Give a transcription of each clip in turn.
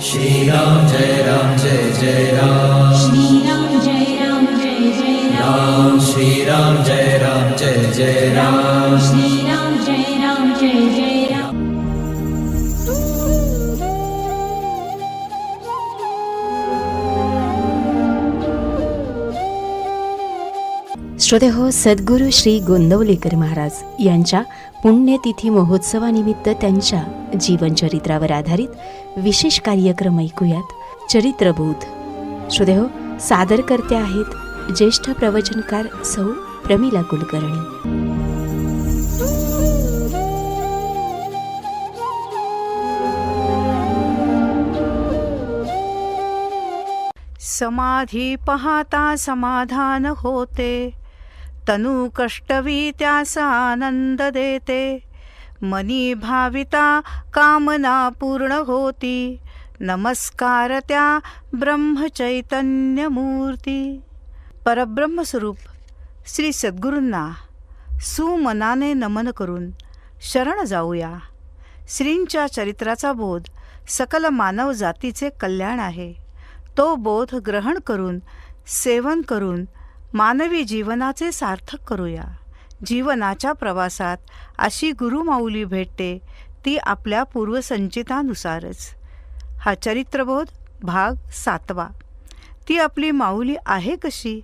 श्रीराम जय राम जय जय राम, श्रीराम जय राम जय जय राम श्रीराम जय राम जय जय राम, श्रीराम जय राम जय जय राम. श्रोतेहो, सद्गुरू श्री गोंदवलेकर महाराज यांच्या पुण्यतिथी महोत्सवानिमित्त त्यांच्या जीवनचरित्रावर आधारित विशेष कार्यक्रम ऐकूयात. चरित्रबोध. श्रोतेहो, सादरकर्त्या आहेत ज्येष्ठ प्रवचनकार सौ प्रमिला कुलकर्णी. समाधी पाहता समाधान होते, तनु कष्टवी त्यास आनंद देते. मनी भाविता कामना पूर्ण होती, नमस्कार त्या ब्रह्मचैतन्य मूर्ती. परब्रह्मस्वरूप श्री सद्गुरूंना सुमनाने नमन करून शरण जाऊया. श्रींच्या चरित्राचा बोध सकल मानव जातीचे कल्याण आहे. तो बोध ग्रहण करून सेवन करून मानवी जीवनाचे सार्थक करूया. जीवनाच्या प्रवासात अशी गुरुमाऊली भेटते ती आपल्या पूर्वसंचितानुसारच. हा चरित्रबोध भाग 7. ती आपली माऊली आहे कशी?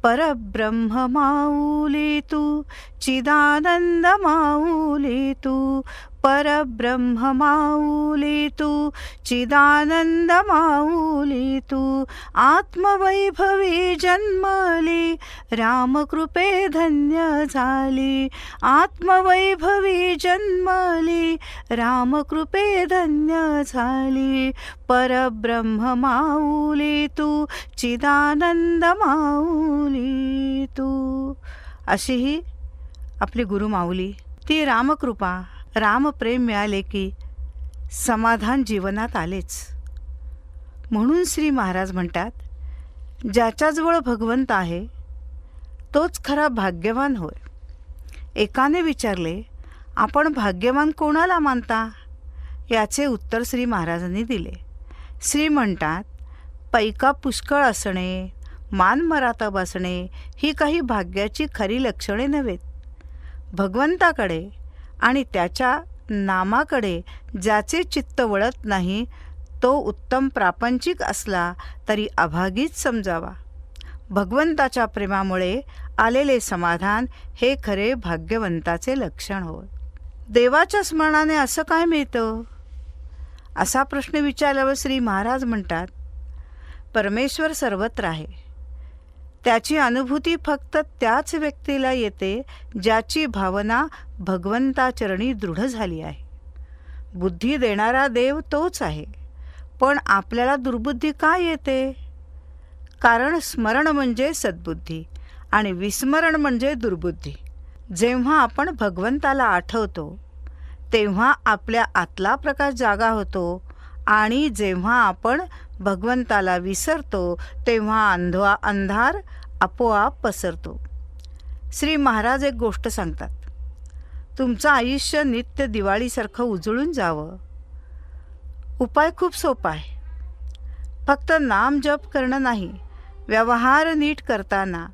परब्रह्म माऊली तू, चिदानंद माऊली तू. परब्रह्म माऊली तू, चिदानंद माऊली तू. आत्मवैभवी जन्मली, रामकृपे धन्य झाली. आत्मवैभवी जन्मली, रामकृपे धन्य झाली. परब्रह्म माऊली तू, चिदानंद माऊली तू. अशी ही आपली गुरुमाऊली. ती रामकृपा, रामप्रेम मिळाले की समाधान जीवनात आलेच. म्हणून श्री महाराज म्हणतात, ज्याच्याजवळ भगवंत आहे तोच खरा भाग्यवान होय. एकाने विचारले, आपण भाग्यवान कोणाला मानता? याचे उत्तर श्री महाराजांनी दिले. श्री म्हणतात, पैका पुष्कळ असणे, मानमरातब असणे ही काही भाग्याची खरी लक्षणे नव्हेत. भगवंताकडे आणि त्याच्या नामाकडे ज्याचे चित्त वळत नाही तो उत्तम प्रापंचिक असला तरी अभागीच समजावा. भगवंताच्या प्रेमामुळे आलेले समाधान हे खरे भाग्यवंताचे लक्षण होय. देवाच्या स्मरणाने असं काय मिळतं? असा प्रश्न विचारल्यावर श्री महाराज म्हणतात, परमेश्वर सर्वत्र आहे. त्याची अनुभूती फक्त त्याच व्यक्तीला येते ज्याची भावना भगवंताचरणी दृढ झाली आहे. बुद्धी देणारा देव तोच आहे. पण आपल्याला दुर्बुद्धी का येते? कारण स्मरण म्हणजे सद्बुद्धी आणि विस्मरण म्हणजे दुर्बुद्धी. जेव्हा आपण भगवंताला आठवतो तेव्हा आपल्या आतला प्रकाश जागा होतो आणि जेव्हा आपण भगवंताला विसरतो तेव्हा अंधार आपोआप पसरतो. श्री महाराज एक गोष्ट सांगतात, तुमचं आयुष्य नित्य दिवाळीसारखं उजळून जावं. उपाय खूप सोपा आहे. फक्त नाम जप करणं नाही, व्यवहार नीट करताना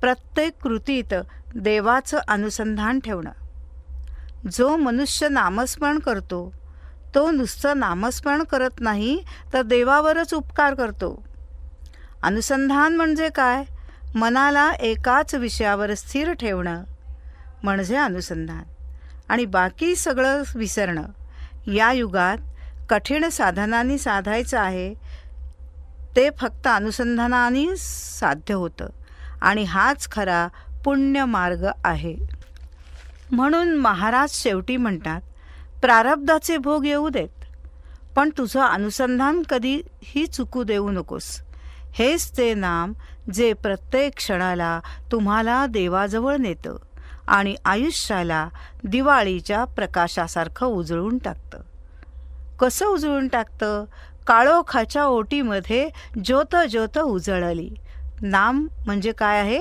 प्रत्येक कृतीत देवाचं अनुसंधान ठेवणं. जो मनुष्य नामस्मरण करतो तो नुसतं नामस्मरण करत नाही तर देवावरच उपकार करतो. अनुसंधान म्हणजे काय? मनाला एकाच विषयावर स्थिर ठेवणं म्हणजे अनुसंधान आणि बाकी सगळं विसरणं. या युगात कठीण साधनांनी साधायचं आहे ते फक्त अनुसंधानाने साध्य होतं आणि हाच खरा पुण्य मार्ग आहे. म्हणून महाराज शेवटी म्हणतात, प्रारब्धाचे भोग येऊ देत, पण तुझं अनुसंधान कधीही चुकू देऊ नकोस. हेच ते नाम जे प्रत्येक क्षणाला तुम्हाला देवाजवळ नेतं आणि आयुष्याला दिवाळीच्या प्रकाशासारखं उजळून टाकतं. कसं उजळून टाकतं. काळोखाच्या ओटीमध्ये ज्योत ज्योत उजळली. नाम म्हणजे काय आहे?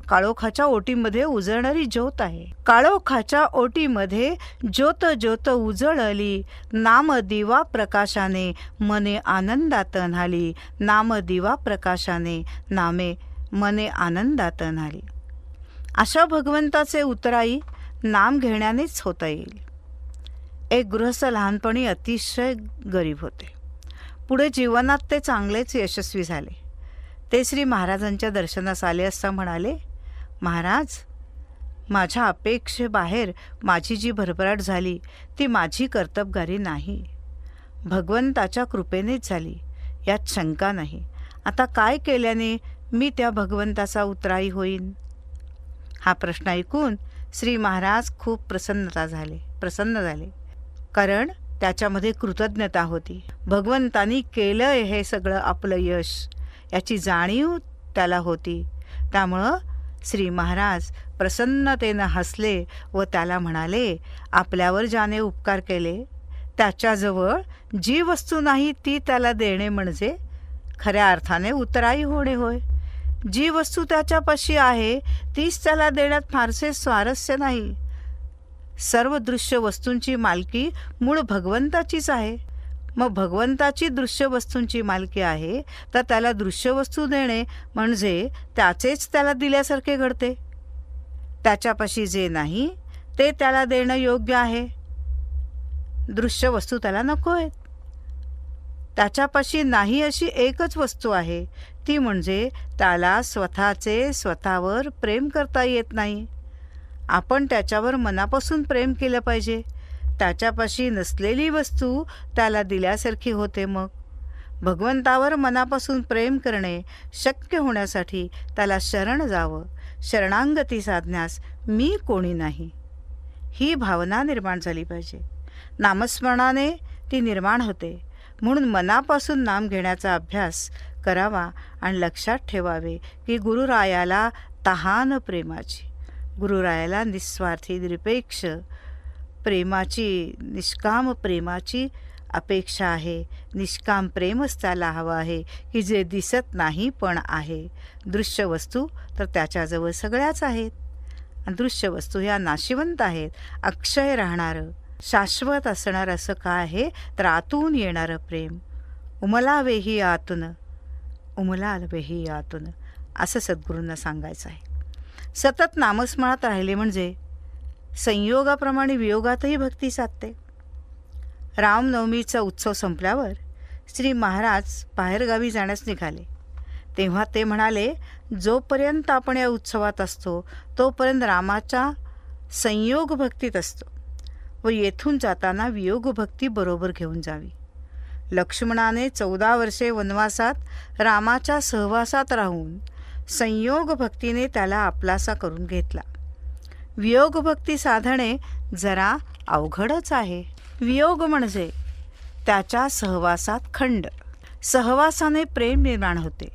काळोखाच्या ओटीमध्ये उजळणारी ज्योत आहे. काळोखाच्या ओटीमध्ये ज्योत ज्योत उजळली. नाम दिवा प्रकाशाने मने आनंदात न्हाली. नाम दिवा प्रकाशाने नामे मने आनंदात न्हाली. अशा भगवंताचे उतराई नाम घेण्यानेच होता येईल. एक गृहस्थ लहानपणी अतिशय गरीब होते. पुढे जीवनात ते चांगलेच यशस्वी झाले. ते श्री महाराजांच्या दर्शनास आले असता म्हणाले, महाराज, माझ्या अपेक्षेबाहेर माझी जी भरभराट झाली ती माझी कर्तबगारी नाही, भगवंताच्या कृपेनेच झाली, यात शंका नाही. आता काय केल्याने मी त्या भगवंताचा उतराई होईन? हा प्रश्न ऐकून श्री महाराज खूप प्रसन्न झाले. कारण त्याच्यामध्ये कृतज्ञता होती. भगवंतानी केलं हे सगळं आपलं यश, याची जाणीव त्याला होती. त्यामुळं श्री महाराज प्रसन्नतेनं हसले व त्याला म्हणाले, आपल्यावर ज्याने उपकार केले त्याच्याजवळ जी वस्तू नाही ती त्याला देणे म्हणजे खऱ्या अर्थाने उतराई होणे होय. जी वस्तू त्याच्यापाशी आहे तीच त्याला देण्यात फारसे स्वारस्य नाही. सर्व दृश्य वस्तूंची मालकी मूळ भगवंताचीच आहे. मग भगवंताची दृश्य वस्तूंची मालकी आहे तर त्याला दृश्य वस्तू देणे म्हणजे त्याचेच त्याला दिल्यासारखे घडते. त्याच्यापाशी जे नाही ते त्याला देणं योग्य आहे. दृश्य वस्तू त्याला नको आहेत. त्याच्यापाशी नाही अशी एकच वस्तू आहे, ती म्हणजे त्याला स्वतःवर प्रेम करता येत नाही. आपण त्याच्यावर मनापासून प्रेम केलं पाहिजे. त्याच्यापाशी नसलेली वस्तू त्याला दिल्यासारखी होते. मग भगवंतावर मनापासून प्रेम करणे शक्य होण्यासाठी त्याला शरण जावं. शरणांगती साधण्यास मी कोणी नाही, ही भावना निर्माण झाली पाहिजे. नामस्मरणाने ती निर्माण होते. म्हणून मनापासून नाम घेण्याचा अभ्यास करावा आणि लक्षात ठेवावे की गुरुरायाला तहान प्रेमाची, गुरुरायाला निस्वार्थी निरपेक्ष प्रेमाची, निष्काम प्रेमाची अपेक्षा आहे. निष्काम प्रेमच त्याला हवं आहे की जे दिसत नाही पण आहे. दृश्य वस्तू तर त्याच्याजवळ सगळ्याच आहेत. दृश्य वस्तू ह्या नाशिवंत आहेत. अक्षय राहणारं, शाश्वत असणार असं काय आहे तर आतून येणारं प्रेम. उमलावेही आतून असं सद्गुरूंना सांगायचं आहे. सतत नामस्मरणात राहिले म्हणजे संयोगाप्रमाणे वियोगातही भक्ती साधते. रामनवमीचा उत्सव संपल्यावर श्री महाराज बाहेरगावी जाण्यास निघाले. तेव्हा ते म्हणाले, जोपर्यंत आपण या उत्सवात असतो तोपर्यंत रामाच्या संयोग भक्तीत असतो व येथून जाताना वियोग भक्ती बरोबर घेऊन जावी. लक्ष्मणाने 14 वर्षे वनवासात रामाच्या सहवासात राहून संयोग भक्तीने त्याला आपलासा करून घेतला. वियोग भक्ती साधणे जरा अवघडच आहे. वियोग म्हणजे त्याच्या सहवासात खंड. सहवासाने प्रेम निर्माण होते.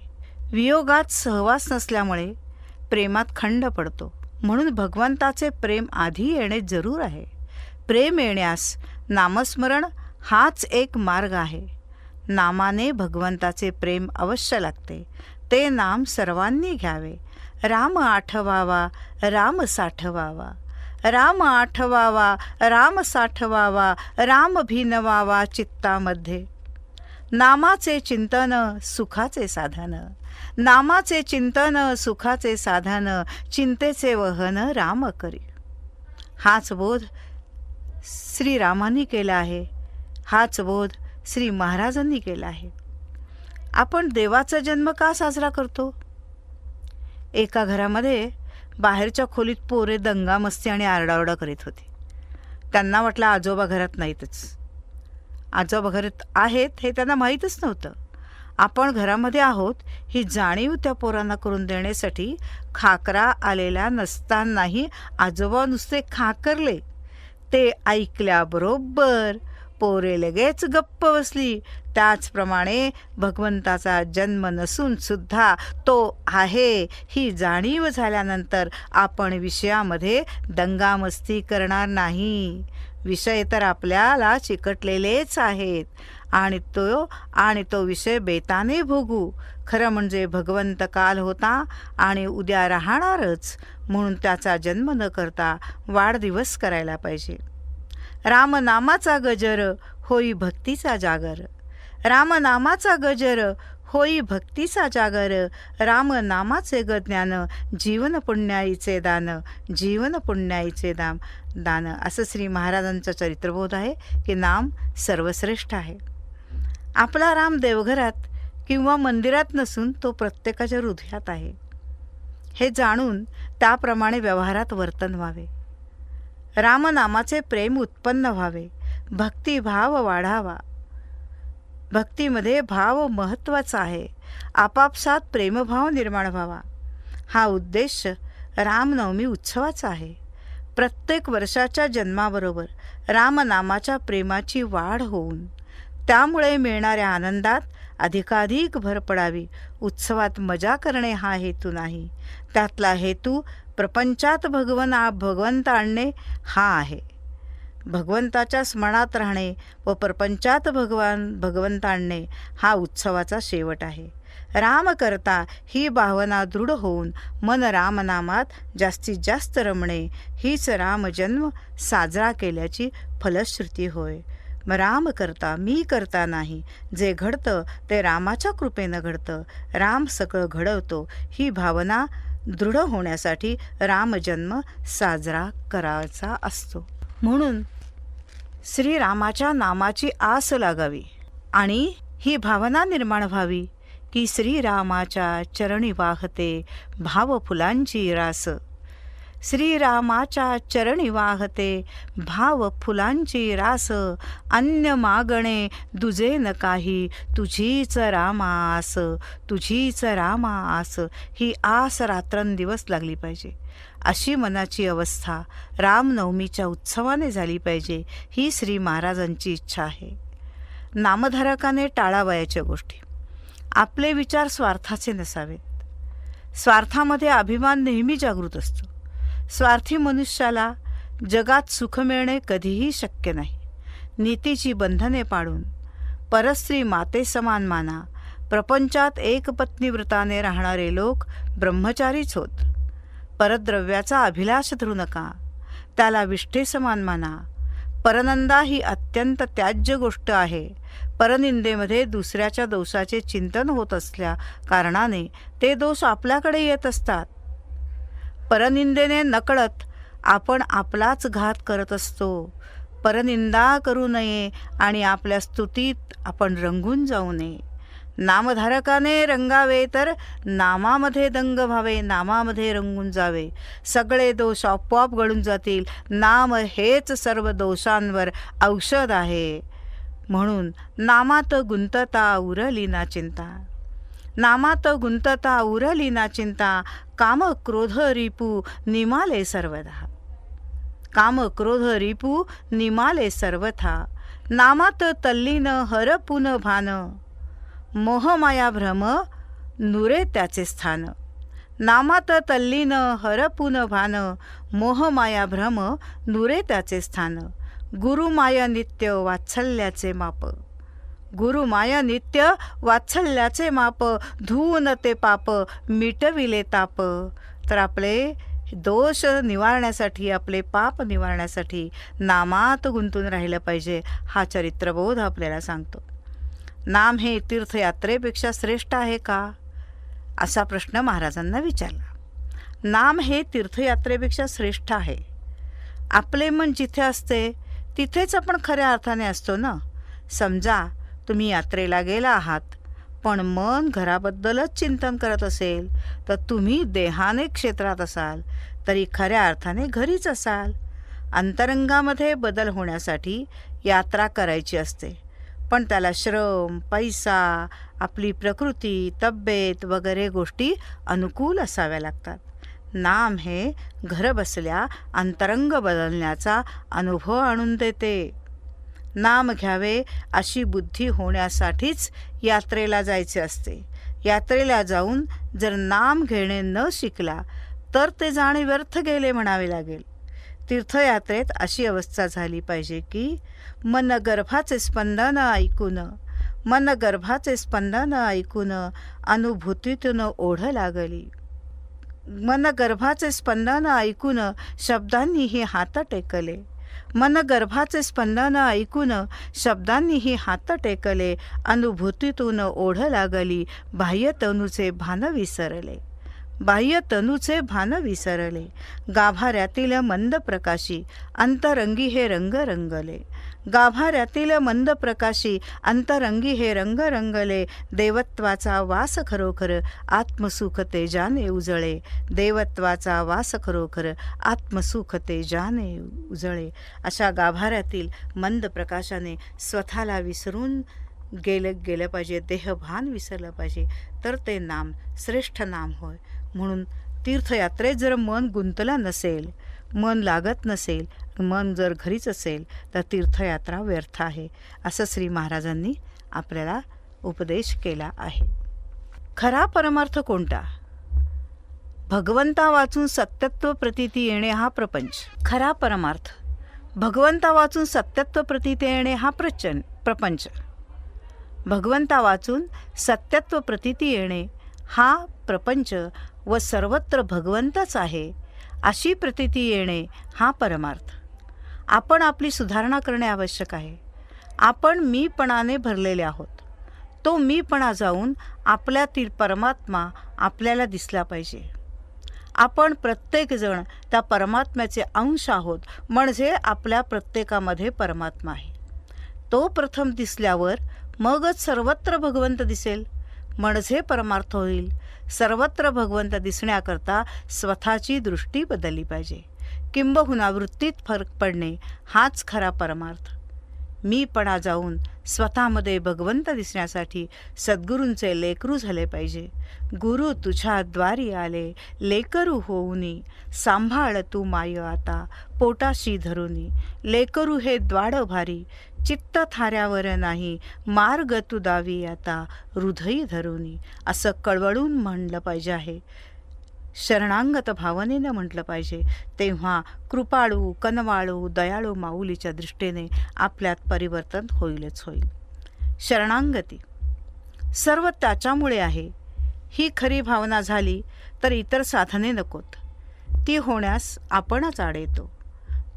वियोगात सहवास नसल्यामुळे प्रेमात खंड पडतो. म्हणून भगवंताचे प्रेम आधी येणे जरूर आहे. प्रेम येण्यास नामस्मरण हाच एक मार्ग आहे. नामाने भगवंताचे प्रेम अवश्य लागते. ते नाम सर्वांनी घ्यावे. राम आठवावा, राम साठवावा, राम आठवावा, राम साठवावा, राम भिनवावा चित्तामध्ये. नामाचे चिंतन सुखाचे साधन, नामाचे चिंतन सुखाचे साधन, चिंतेचे वहन राम करी. हाच बोध श्रीरामांनी केला आहे. हाच बोध श्री महाराजांनी केला आहे. आपण देवाचा जन्म का साजरा करतो? एका घरामध्ये बाहेरच्या खोलीत पोरे दंगामस्ती आणि आरडाओरडा करीत होती. त्यांना वाटलं आजोबा घरात नाहीतच. आजोबा घरात आहेत हे त्यांना माहीतच नव्हतं. आपण घरामध्ये आहोत ही जाणीव त्या पोरांना करून देण्यासाठी खाकरा आलेला नसतानाही आजोबा नुसते खाकरले. ते ऐकल्याबरोबर पोरे लगेच गप्प बसली. त्याचप्रमाणे भगवंताचा जन्म नसून सुद्धा तो आहे ही जाणीव झाल्यानंतर आपण विषयामध्ये दंगामस्ती करणार नाही. विषय तर आपल्याला चिकटलेलेच आहेत आणि तो विषय बेताने भोगू. खरं म्हणजे भगवंत काल होता आणि उद्या राहणारच, म्हणून त्याचा जन्म न करता वाढदिवस करायला पाहिजे. रामनामाचा गजर होई भक्तीचा जागर. रामनामाचा गजर होई भक्तीचा जागर. रामनामाचे ज्ञान जीवन पुण्याईचे दान. जीवन पुण्याईचे दान. असं श्री महाराजांचं चरित्रबोध आहे की नाम सर्वश्रेष्ठ आहे. आपला राम देवघरात किंवा मंदिरात नसून तो प्रत्येकाच्या हृदयात आहे हे जाणून त्याप्रमाणे व्यवहारात वर्तन व्हावे. रामनामाचे प्रेम उत्पन्न व्हावे. भक्तिभाव वाढावा. भक्तीमध्ये भाव महत्त्वाचा आहे. आपापसात प्रेमभाव निर्माण व्हावा. हा उद्देश रामनवमी उत्सवाचा आहे. प्रत्येक वर्षाच्या जन्माबरोबर रामनामाच्या प्रेमाची वाढ होऊन त्यामुळे मिळणाऱ्या आनंदात अधिकाधिक भर पडावी. उत्सवात मजा करणे हा हेतू नाही. त्यातला हेतू प्रपंचात भगवंत आणणे हा आहे. भगवंताच्या स्मरणात राहणे व प्रपंचात भगवंत आणणे हा उत्सवाचा शेवट आहे. राम करता ही भावना दृढ होऊन मन रामनामात जास्तीत जास्त रमणे हीच रामजन्म साजरा केल्याची फलश्रुती होय. राम करता मी करता नाही. जे घडतं ते रामाच्या कृपेनं घडतं. राम सगळं घडवतो ही भावना दृढ होण्यासाठी रामजन्म साजरा करायचा असतो. म्हणून श्रीरामाच्या नामाची आस लागावी आणि ही भावना निर्माण व्हावी की श्रीरामाच्या चरणी वाहते भाव फुलांची रास. श्रीरामाच्या चरणी वाहते भाव फुलांची रास. अन्य मागणे दुजे न काही तुझीच रामास. तुझीच रामास ही आस रात्रंदिवस लागली पाहिजे. अशी मनाची अवस्था रामनवमीच्या उत्सवाने झाली पाहिजे ही श्री महाराजांची इच्छा आहे. नामधारकाने टाळावयाच्या गोष्टी. आपले विचार स्वार्थाचे नसावेत. स्वार्थामध्ये अभिमान नेहमी जागृत असतो. स्वार्थी मनुष्याला जगात सुख मिळणे कधीही शक्य नाही. नीतीची बंधने पाडून परस्त्री माते समान माना. प्रपंचात एकपत्नी व्रताने राहणारे लोक ब्रह्मचारीच होत. परद्रव्याचा अभिलाष धरू नका. त्याला विष्ठे समान माना. परनंदा ही अत्यंत त्याज्य गोष्ट आहे. परनिंदेमध्ये दुसऱ्याच्या दोषाचे चिंतन होत असल्या कारणाने ते दोष आपल्याकडे येत असतात. परनिंदेने नकळत आपण आपलाच घात करत असतो. परनिंदा करू नये आणि आपल्या स्तुतीत आपण रंगून जाऊ नये. नामधारकाने रंगावे तर नामामध्ये दंग व्हावे. नामामध्ये रंगून जावे. सगळे दोष आपोआप गळून जातील. नाम हेच सर्व दोषांवर औषध आहे. म्हणून नामात गुंतता उरली ना चिंता. नामात गुंतता उरली ना चिंता. काम क्रोध रिपू निमाले सर्वथा. काम क्रोध रिपू निमाले सर्वथा. नामात तल्लीन हरपुन भान. मोहमाया भ्रम नुरे त्याचे स्थान. नामात तल्लीन हरपुन भान. मोहमाया भ्रम नुरे त्याचे स्थान. गुरुमाया नित्य वात्सल्याचे माप. गुरुमाया नित्य वात्सल्याचे माप. धुवून ते पाप मिटविले ताप. तर आपले दोष निवारण्यासाठी आपले पाप निवारण्यासाठी नामात गुंतून राहिलं पाहिजे हा चरित्रबोध आपल्याला सांगतो. नाम हे तीर्थयात्रेपेक्षा श्रेष्ठ आहे का असा प्रश्न महाराजांना विचारला. नाम हे तीर्थयात्रेपेक्षा श्रेष्ठ आहे. आपले मन जिथे असते तिथेच आपण खऱ्या अर्थाने असतो ना. समजा तुम्ही यात्रेला गेला आहात पण मन घराबद्दलच चिंतन करत असेल तर तुम्ही देहाने क्षेत्रात असाल तरी खऱ्या अर्थाने घरीच असाल. अंतरंगामध्ये बदल होण्यासाठी यात्रा करायची असते पण त्याला श्रम, पैसा, आपली प्रकृती, तब्येत वगैरे गोष्टी अनुकूल असाव्या लागतात. नाम हे घर बसल्या अंतरंग बदलण्याचा अनुभव आणून देते. नाम घ्यावे अशी बुद्धी होण्यासाठीच यात्रेला जायचे असते. यात्रेला जाऊन जर नाम घेणे न शिकला तर ते जाणे व्यर्थ गेले म्हणावे लागेल. तीर्थयात्रेत अशी अवस्था झाली पाहिजे की मन गर्भाचे स्पंदन ऐकून, मन गर्भाचे स्पंदन ऐकून अनुभूतीतून ओढ लागली. मन गर्भाचे स्पंदन ऐकून शब्दांनीही हात टेकले. मन गर्भाचे स्पंदन ऐकून शब्दांनीही हात टेकले. अनुभूतीतून ओढ लागली. बाह्य तनूचे भान विसरले. बाह्य तनूचे भान विसरले. गाभाऱ्यातील मंद प्रकाशी अंतरंगी हे रंग रंगले. गाभाऱ्यातील मंद प्रकाशी अंतरंगी हे रंग रंगले. देवत्वाचा वास खरोखर आत्मसुख तेजाने उजळे. देवत्वाचा वास खरोखर आत्मसुख तेजाने उजळे. अशा गाभाऱ्यातील मंद प्रकाशाने स्वतःला विसरून गेलं पाहिजे. देहभान विसरलं पाहिजे. तर ते नाम श्रेष्ठ नाम होय. म्हणून तीर्थयात्रेत जर मन गुंतलं नसेल, मन लागत नसेल, मन जर घरीच असेल तर तीर्थयात्रा व्यर्थ आहे, असं श्री महाराजांनी आपल्याला उपदेश केला आहे. खरा परमार्थ कोणता? भगवंता वाचून सत्यत्व प्रतीती येणे हा प्रपंच. खरा परमार्थ भगवंता वाचून सत्यत्व प्रतीती येणे हा प्रपंच. भगवंता वाचून सत्यत्व प्रतीती येणे हा प्रपंच व सर्वत्र भगवंतच आहे अशी प्रतीती येणे हा परमार्थ. आपण आपली सुधारणा करणे आवश्यक आहे. आपण मीपणाने भरलेले आहोत. तो मीपणा जाऊन आपल्यातील परमात्मा आपल्याला दिसला पाहिजे. आपण प्रत्येकजण त्या परमात्म्याचे अंश आहोत, म्हणजे आपल्या प्रत्येकामध्ये परमात्मा आहे. तो प्रथम दिसल्यावर मगच सर्वत्र भगवंत दिसेल, म्हणजे परमार्थ होईल. सर्वत्र भगवंत दिसण्याकरता स्वतःची दृष्टी बदलली पाहिजे. किंबहुना वृत्तीत फरक पडणे हाच खरा परमार्थ. मीपणा जाऊन स्वतःमध्ये भगवंत दिसण्यासाठी सद्गुरूंचे लेकरू झाले पाहिजे. गुरु तुझ्या द्वारी आले लेकरू होऊनी, सांभाळ तू माय आता पोटाशी धरुनी. लेकरू हे द्वाड भारी, चित्त थाऱ्यावर नाही, मार्ग तू दावी आता हृदयी धरुनी. असं कळवळून म्हणलं पाहिजे आहे. शरणांगत भावनेनं म्हटलं पाहिजे. तेव्हा कृपाळू, कनवाळू, दयाळू माऊलीच्या दृष्टीने आपल्यात परिवर्तन होईलच होईल. शरणांगती सर्व त्याच्यामुळे आहे. ही खरी भावना झाली तर इतर साधने नकोत. ती होण्यास आपणच आड येतो.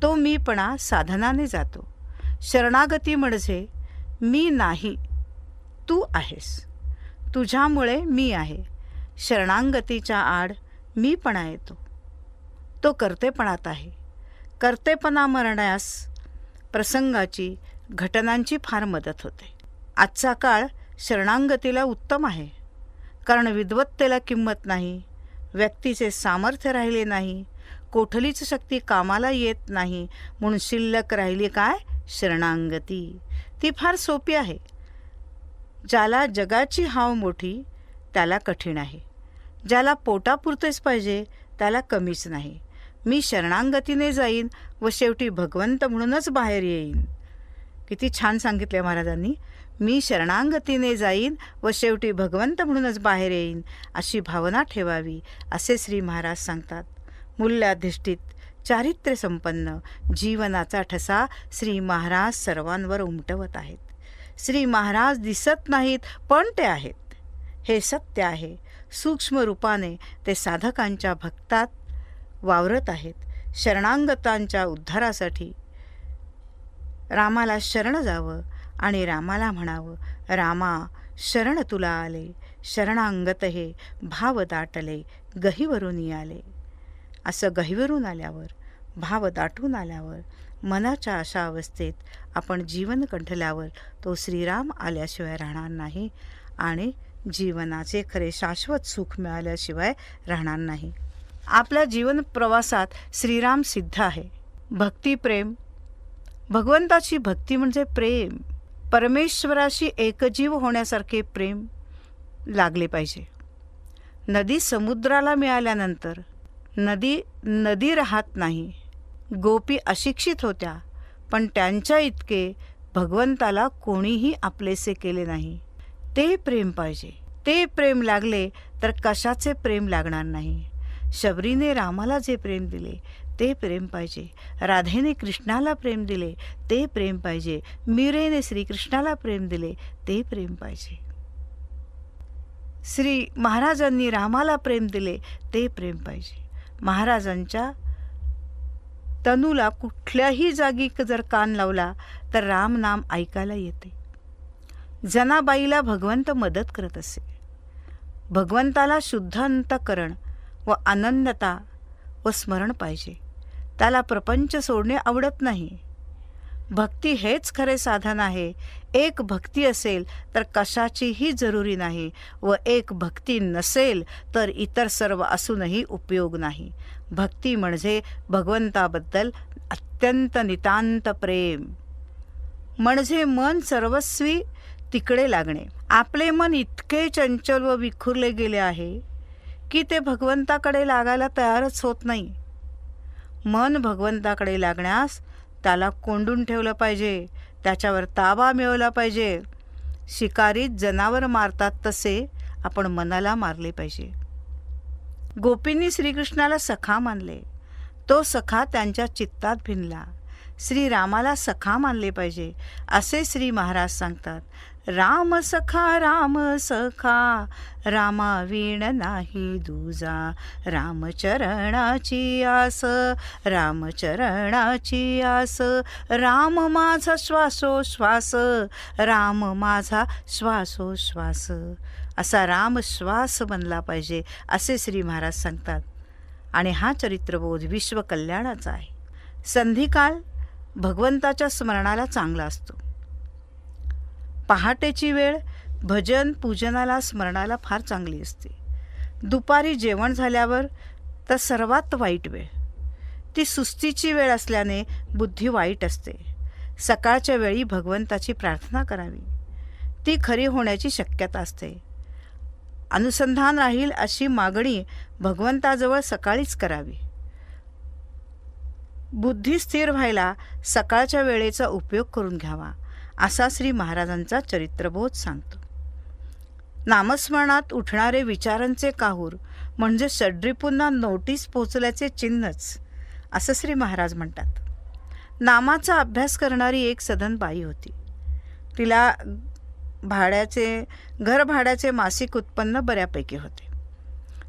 तो मीपणा साधनाने जातो. शरणागती म्हणजे मी नाही, तू आहेस, तुझ्यामुळे मी आहे. शरणांगतीच्या आड मीपणा येतो. तो कर्तेपणात आहे. कर्तेपणा मरण्यास प्रसंगाची, घटनांची फार मदत होते. आजचा काळ शरणांगतीला उत्तम आहे. कारण विद्वत्तेला किंमत नाही, व्यक्तीचे सामर्थ्य राहिले नाही, कोठलीच शक्ती कामाला येत नाही. म्हणून शिल्लक राहिली काय? शरणांगती. ती फार सोपी आहे. ज्याला जगाची हाव मोठी त्याला कठीण आहे. ज्याला पोटापुरतेच पाहिजे त्याला कमीच नाही. मी शरणांगतीने जाईन व शेवटी भगवंत म्हणूनच बाहेर येईन. किती छान सांगितले महाराजांनी. मी शरणांगतीने जाईन व शेवटी भगवंत म्हणूनच बाहेर येईन अशी भावना ठेवावी, असे श्री महाराज सांगतात. मूल्याधिष्ठित, चारित्र्य संपन्न जीवनाचा ठसा श्री महाराज सर्वांवर उमटवत आहेत. श्री महाराज दिसत नाहीत पण ते आहेत, हे सत्य आहे. सूक्ष्म रूपाने ते साधकांच्या भक्तात वावरत आहेत. शरणांगतांच्या उद्धारासाठी रामाला शरण जावं आणि रामाला म्हणावं, रामा शरण तुला आले, शरणांगत हे भाव दाटले गहीवरून आले. असं गहीवरून आल्यावर, भाव दाटून आल्यावर, मनाच्या अशा अवस्थेत आपण जीवन कंठल्यावर तो श्रीराम आल्याशिवाय राहणार नाही आणि जीवनाचे खरे शाश्वत सुख मिळाल्याशिवाय राहणार नाही. आपल्या जीवन प्रवासात श्रीराम सिद्ध आहे. भक्तिप्रेम, भगवंताची भक्ती म्हणजे प्रेम. परमेश्वराशी एकजीव होण्यासारखे प्रेम लागले पाहिजे. नदी समुद्राला मिळाल्यानंतर नदी राहत नाही. गोपी अशिक्षित होत्या, पण त्यांच्या इतके भगवंताला कोणीही आपलेसे केले नाही. ते प्रेम पाहिजे. ते प्रेम लागले तर कशाचे प्रेम लागणार नाही. शबरीने रामाला जे प्रेम दिले ते प्रेम पाहिजे. राधेने कृष्णाला प्रेम दिले ते प्रेम पाहिजे. मीरेने श्रीकृष्णाला प्रेम दिले ते प्रेम पाहिजे. श्री महाराजांनी रामाला प्रेम दिले ते प्रेम पाहिजे. महाराजांच्या तनूला कुठल्याही जागी जर कान लावला तर राम नाम ऐकायला येते. जनाबाईला भगवंत मदत करत असे. भगवंताला शुद्ध अंतःकरण व आनंदता व स्मरण पाहिजे. त्याला प्रपंच सोडणे आवडत नाही. भक्ती हेच खरे साधन आहे. एक भक्ती असेल तर कशाचीही जरुरी नाही व एक भक्ती नसेल तर इतर सर्व असूनही उपयोग नाही. भक्ती म्हणजे भगवंताबद्दल अत्यंत नितांत प्रेम, म्हणजे मन सर्वस्वी तिकडे लागणे. आपले मन इतके चंचल व विखुरले गेले आहे की ते भगवंताकडे लागायला तयारच होत नाही. मन भगवंताकडे लागण्यास त्याला कोंडून ठेवलं पाहिजे, त्याच्यावर ताबा मिळवला पाहिजे. शिकारीत जनावर मारतात तसे आपण मनाला मारले पाहिजे. गोपींनी श्रीकृष्णाला सखा मानले. तो सखा त्यांच्या चित्तात भिनला. श्रीरामाला सखा मानले पाहिजे असे श्री महाराज सांगतात. राम सखा रामा वीण नाही दूजा. रामचरणाची आस रामचरणाची आस. राम माझा श्वासोश्वास राम माझा श्वासोश्वास. असा राम श्वास बनला पाहिजे असे श्री महाराज सांगतात. आणि हा चरित्रबोध विश्वकल्याणाचा आहे. संधिकाल भगवंताच्या स्मरणाला चांगला असतो. पहाटेची वेळ भजन पूजनाला स्मरणाला फार चांगली असते. दुपारी जेवण झाल्यावर तर सर्वात वाईट वेळ. ती सुस्तीची वेळ असल्याने बुद्धी वाईट असते. सकाळच्या वेळी भगवंताची प्रार्थना करावी. ती खरी होण्याची शक्यता असते. अनुसंधान राहील अशी मागणी भगवंताजवळ सकाळीच करावी. बुद्धी स्थिर व्हायला सकाळच्या वेळेचा उपयोग करून घ्यावा असा श्री महाराजांचा चरित्रबोध सांगतो. नामस्मरणात उठणारे विचारांचे काहूर म्हणजे षड्रिपूंना नोटीस पोचल्याचे चिन्हच असं श्री महाराज म्हणतात. नामाचा अभ्यास करणारी एक सधन बाई होती. तिला घर भाड्याचे मासिक उत्पन्न बऱ्यापैकी होते.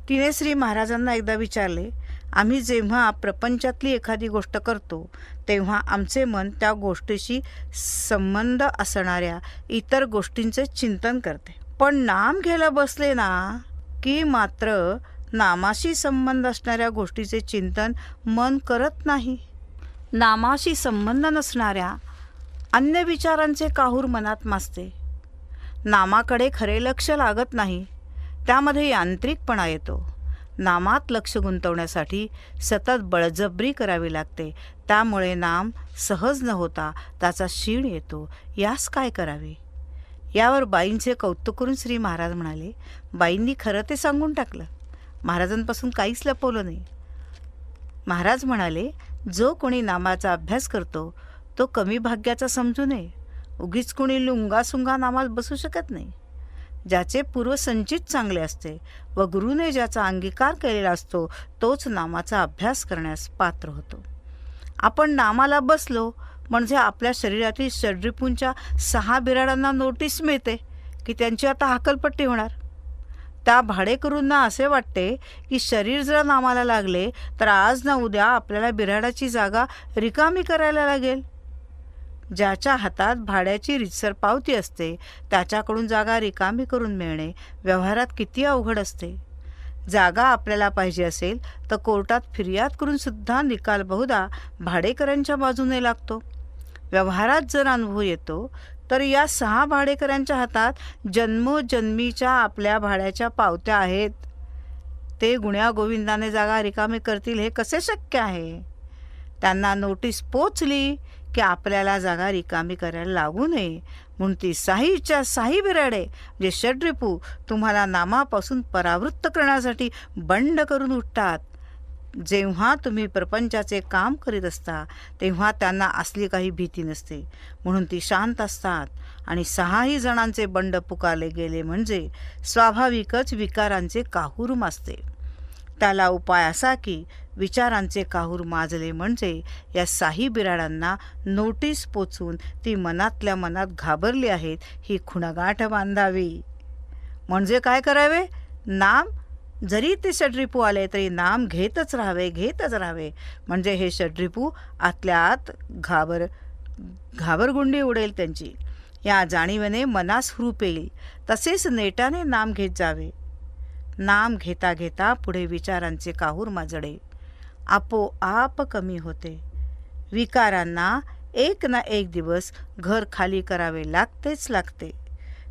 तिने श्री महाराजांना एकदा विचारले, आम्ही जेव्हा प्रपंचातली एखादी गोष्ट करतो तेव्हा आमचे मन त्या गोष्टीशी संबंध असणाऱ्या इतर गोष्टींचे चिंतन करते, पण नाम घ्यायला बसले ना की मात्र नामाशी संबंध असणाऱ्या गोष्टीचे चिंतन मन करत नाही. नामाशी संबंध नसणाऱ्या अन्य विचारांचे काहूर मनात माजते. नामाकडे खरे लक्ष लागत नाही, त्यामध्ये यांत्रिकपणा येतो. नामात लक्ष गुंतवण्यासाठी सतत बळजबरी करावी लागते. त्यामुळे नाम सहज न होता त्याचा शीण येतो. यास काय करावे? यावर बाईंचे कौतुक करून श्री महाराज म्हणाले, बाईंनी खरं ते सांगून टाकलं. महाराजांपासून काहीच लपवलं नाही. महाराज म्हणाले, जो कोणी नामाचा अभ्यास करतो तो कमी भाग्याचा समजू नये. उगीच कोणी लुंगासुंगा नामात बसू शकत नाही. ज्याचे पूर्वसंचित चांगले असते व गुरुने ज्याचा अंगीकार केलेला असतो तोच नामाचा अभ्यास करण्यास पात्र होतो. आपण नामाला बसलो म्हणजे आपल्या शरीरातील षड्रिपूंच्या 6 बिराडांना नोटीस मिळते की त्यांची आता हकलपट्टी होणार. त्या भाडेकरूंना असे वाटते की शरीर जर नामाला लागले तर आज ना उद्या आपल्याला बिराडाची जागा रिकामी करायला लागेल. ज्याच्या हातात भाड्याची रीतसर पावती असते त्याच्याकडून जागा रिकामी करून मिळणे व्यवहारात किती अवघड असते. जागा आपल्याला पाहिजे असेल तर कोर्टात फिर्याद करून सुद्धा निकाल बहुधा भाडेकऱ्यांच्या बाजूने लागतो. व्यवहारात जर अनुभव येतो तर या 6 भाडेकऱ्यांच्या हातात जन्मोजन्मीच्या आपल्या भाड्याच्या पावत्या आहेत. ते गुण्यागोविंदाने जागा रिकामी करतील हे कसे शक्य आहे? त्यांना नोटीस पोचली की आपल्याला जागा रिकामी करायला लागू नये म्हणून ती 6च्या 6 बिराडे जे षड्रिपू तुम्हाला नामापासून परावृत्त करण्यासाठी बंड करून उठतात. जेव्हा तुम्ही प्रपंचाचे काम करीत असता तेव्हा त्यांना असली काही भीती नसते म्हणून ती शांत असतात आणि 6ही जणांचे बंड पुकारले गेले म्हणजे स्वाभाविकच विकारांचे काहूर माजते. त्याला उपाय असा की विचारांचे काहूर माजले म्हणजे या साही बिराडांना नोटीस पोचून ती मनातल्या मनात घाबरली आहेत ही खुणगाठ बांधावी. म्हणजे काय करावे? नाम जरी ते षड्रिपू आले तरी नाम घेतच राहावे. म्हणजे हे षड्रिपू आतल्या आत घाबरगुंडी उडेल त्यांची. या जाणीवेने मनास हुरूप येईल तसेच नेटाने नाम घेत जावे. नाम घेता घेता पुढे विचारांचे काहूर माजडे आपोआप कमी होते. विकारांना एक ना एक दिवस घर खाली करावे लागते.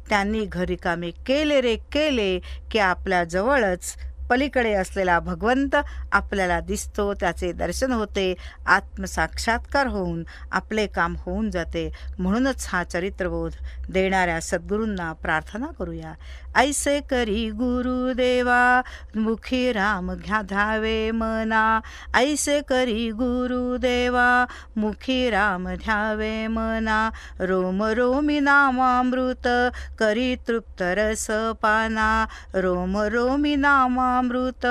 त्यांनी घर रिकामे केले की आपल्या जवळच पलीकडे असलेला भगवंत आपल्याला दिसतो, त्याचे दर्शन होते, आत्मसाक्षात्कार होऊन आपले काम होऊन जाते. म्हणूनच हा चरित्रबोध देणाऱ्या सद्गुरूंना प्रार्थना करूया. ऐसे करी गुरुदेवा मुखी राम ध्यावे मना. ऐसे करी गुरुदेवा मुखी राम ध्यावे मना. रोम रोमी नामामृत करी तृप्त रस पाना. रोम रोमी नामामृत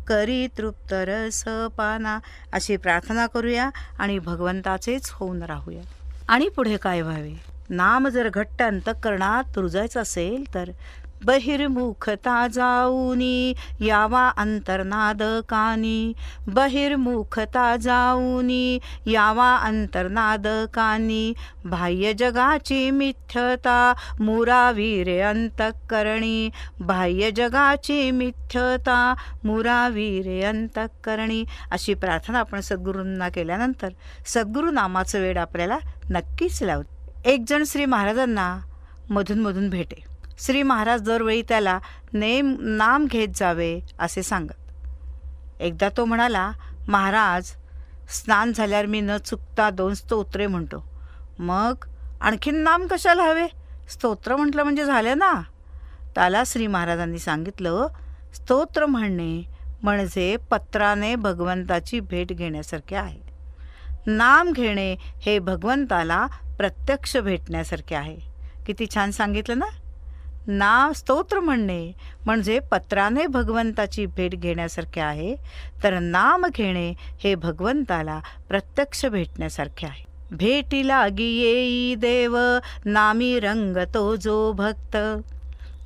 करी तृप्त रस पाना. अशी प्रार्थना करूया आणि भगवंताचेच होऊन राहूया. आणि पुढे काय व्हावे? नाम जर घट्ट अंतःकरणात रुजायचं असेल तर बहिर्मुखता जाऊनी यावा अंतर्नाद कानी. बहिर्मुखता जाऊनी यावा अंतर्नाद कानी. बाह्य जगाची मिथ्यता मुरावी रे अंतःकरणी. बाह्य जगाची मिथ्यता मुरावी रे अंतःकरणी. अशी प्रार्थना आपण सद्गुरूंना केल्यानंतर सद्गुरू नामाचं वेड आपल्याला नक्कीच लावते. एक जण श्री महाराजांना मधून भेटे. श्री महाराज दरवेळी त्याला नाम घेत जावे असे सांगत. एकदा तो म्हणाला, महाराज स्नान झाल्यावर मी न चुकता 2 स्तोत्रे म्हणतो. मग आणखीन नाम कशाला हवे? स्तोत्र म्हटलं म्हणजे झालं ना. त्याला श्री महाराजांनी सांगितलं, स्तोत्र म्हणणे म्हणजे पत्राने भगवंताची भेट घेण्यासारखे आहे. नाम घेणे हे भगवंताला प्रत्यक्ष भेटण्यासारखे आहे. किती छान सांगितलं ना. स्तोत्र म्हणणे म्हणजे पत्राने भगवंताची भेट घेण्यासारखे आहे, तर नाम घेणे हे भगवंताला प्रत्यक्ष भेटण्यासारखे आहे. भेटीला येई देव नामी रंगतो जो भक्त.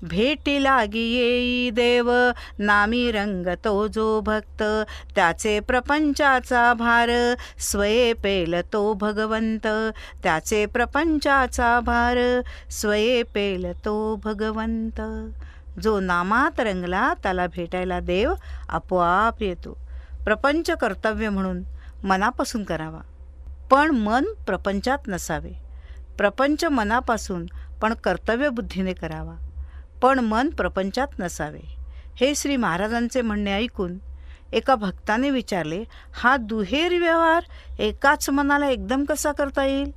भेटीला येई देव नामी रंगतो जो भक्त. त्याचे प्रपंचाचा भार स्वये पेलतो भगवंत. त्याचे प्रपंचाचा भार स्वये पेलतो भगवंत. जो नामात रंगला त्याला भेटायला देव आपोआप येतो. प्रपंच कर्तव्य म्हणून मनापासून करावा, पण मन प्रपंचात नसावे. प्रपंच मनापासून पण कर्तव्य बुद्धीने करावा, पण मन प्रपंचात नसावे. हे श्री महाराजांचे म्हणणे ऐकून एका भक्ताने विचारले, हा दुहेरी व्यवहार एकाच मनाला एकदम कसा करता येईल?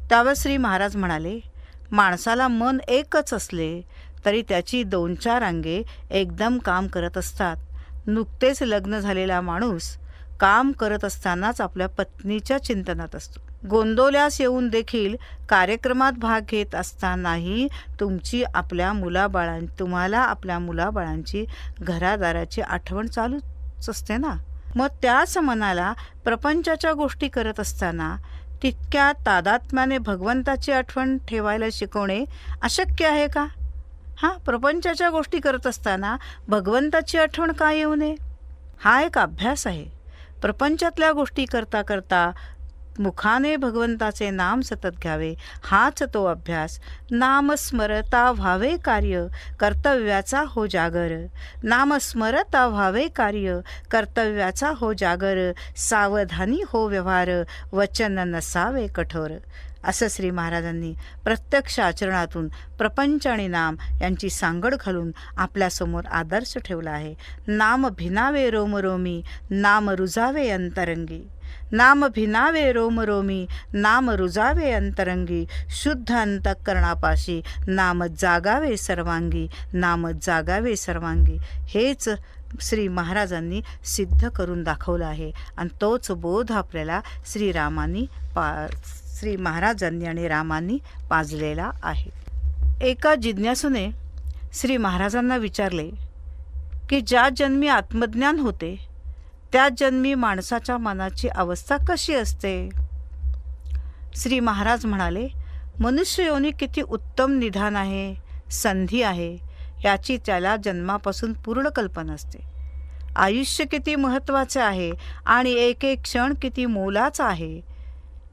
त्यावर श्री महाराज म्हणाले, माणसाला मन एकच असले तरी त्याची 2-4 अंगे एकदम काम करत असतात. नुकतेच लग्न झालेला माणूस काम करत असतानाच आपल्या पत्नीच्या चिंतनात असतो. गोंदवल्यास येऊन देखील कार्यक्रमात भाग घेत असतानाही तुम्हाला आपल्या मुलाबाळांची घरादाराची आठवण चालूच असते ना. मग त्याच मनाला प्रपंचाच्या गोष्टी करत असताना तितक्या तादात्म्याने भगवंताची आठवण ठेवायला शिकवणे अशक्य आहे का? प्रपंचाच्या गोष्टी करत असताना भगवंताची आठवण का येऊ नये? हा एक अभ्यास आहे. प्रपंचातल्या गोष्टी करता करता मुखाने भगवंताचे नाम सतत घ्यावे, हाच तो अभ्यास. नाम स्मरता व्हावे कार्य कर्तव्याचा हो जागर. नाम स्मरता व्हावे कार्य कर्तव्याचा हो जागर. सावधानी हो व्यवहार वचन नसावे कठोर. असं श्री महाराजांनी प्रत्यक्ष आचरणातून प्रपंच आणि नाम यांची सांगड घालून आपल्यासमोर आदर्श ठेवला आहे. नाम भिनावे रोमरोमी नाम रुजावे अंतरंगी. नाम भिनावे रोमरोमी नाम रुजावे अंतरंगी. शुद्ध अंतःकरणापाशी नाम जागावे सर्वांगी. नाम जागावे सर्वांगी. हेच श्री महाराजांनी सिद्ध करून दाखवलं आहे आणि तोच बोध आपल्याला श्री महाराजांनी आणि रामांनी पाजलेला आहे. एका जिज्ञासूने श्री महाराजांना विचारले, की ज्या जन्मी आत्मज्ञान होते त्या जन्मी माणसाच्या मनाची अवस्था कशी असते. श्री महाराज म्हणाले, मनुष्य योनी किती उत्तम निधान आहे, संधी आहे, याची त्याला जन्मापासून पूर्ण कल्पना असते. आयुष्य किती महत्त्वाचे आहे आणि एक एक क्षण किती मोलाचा आहे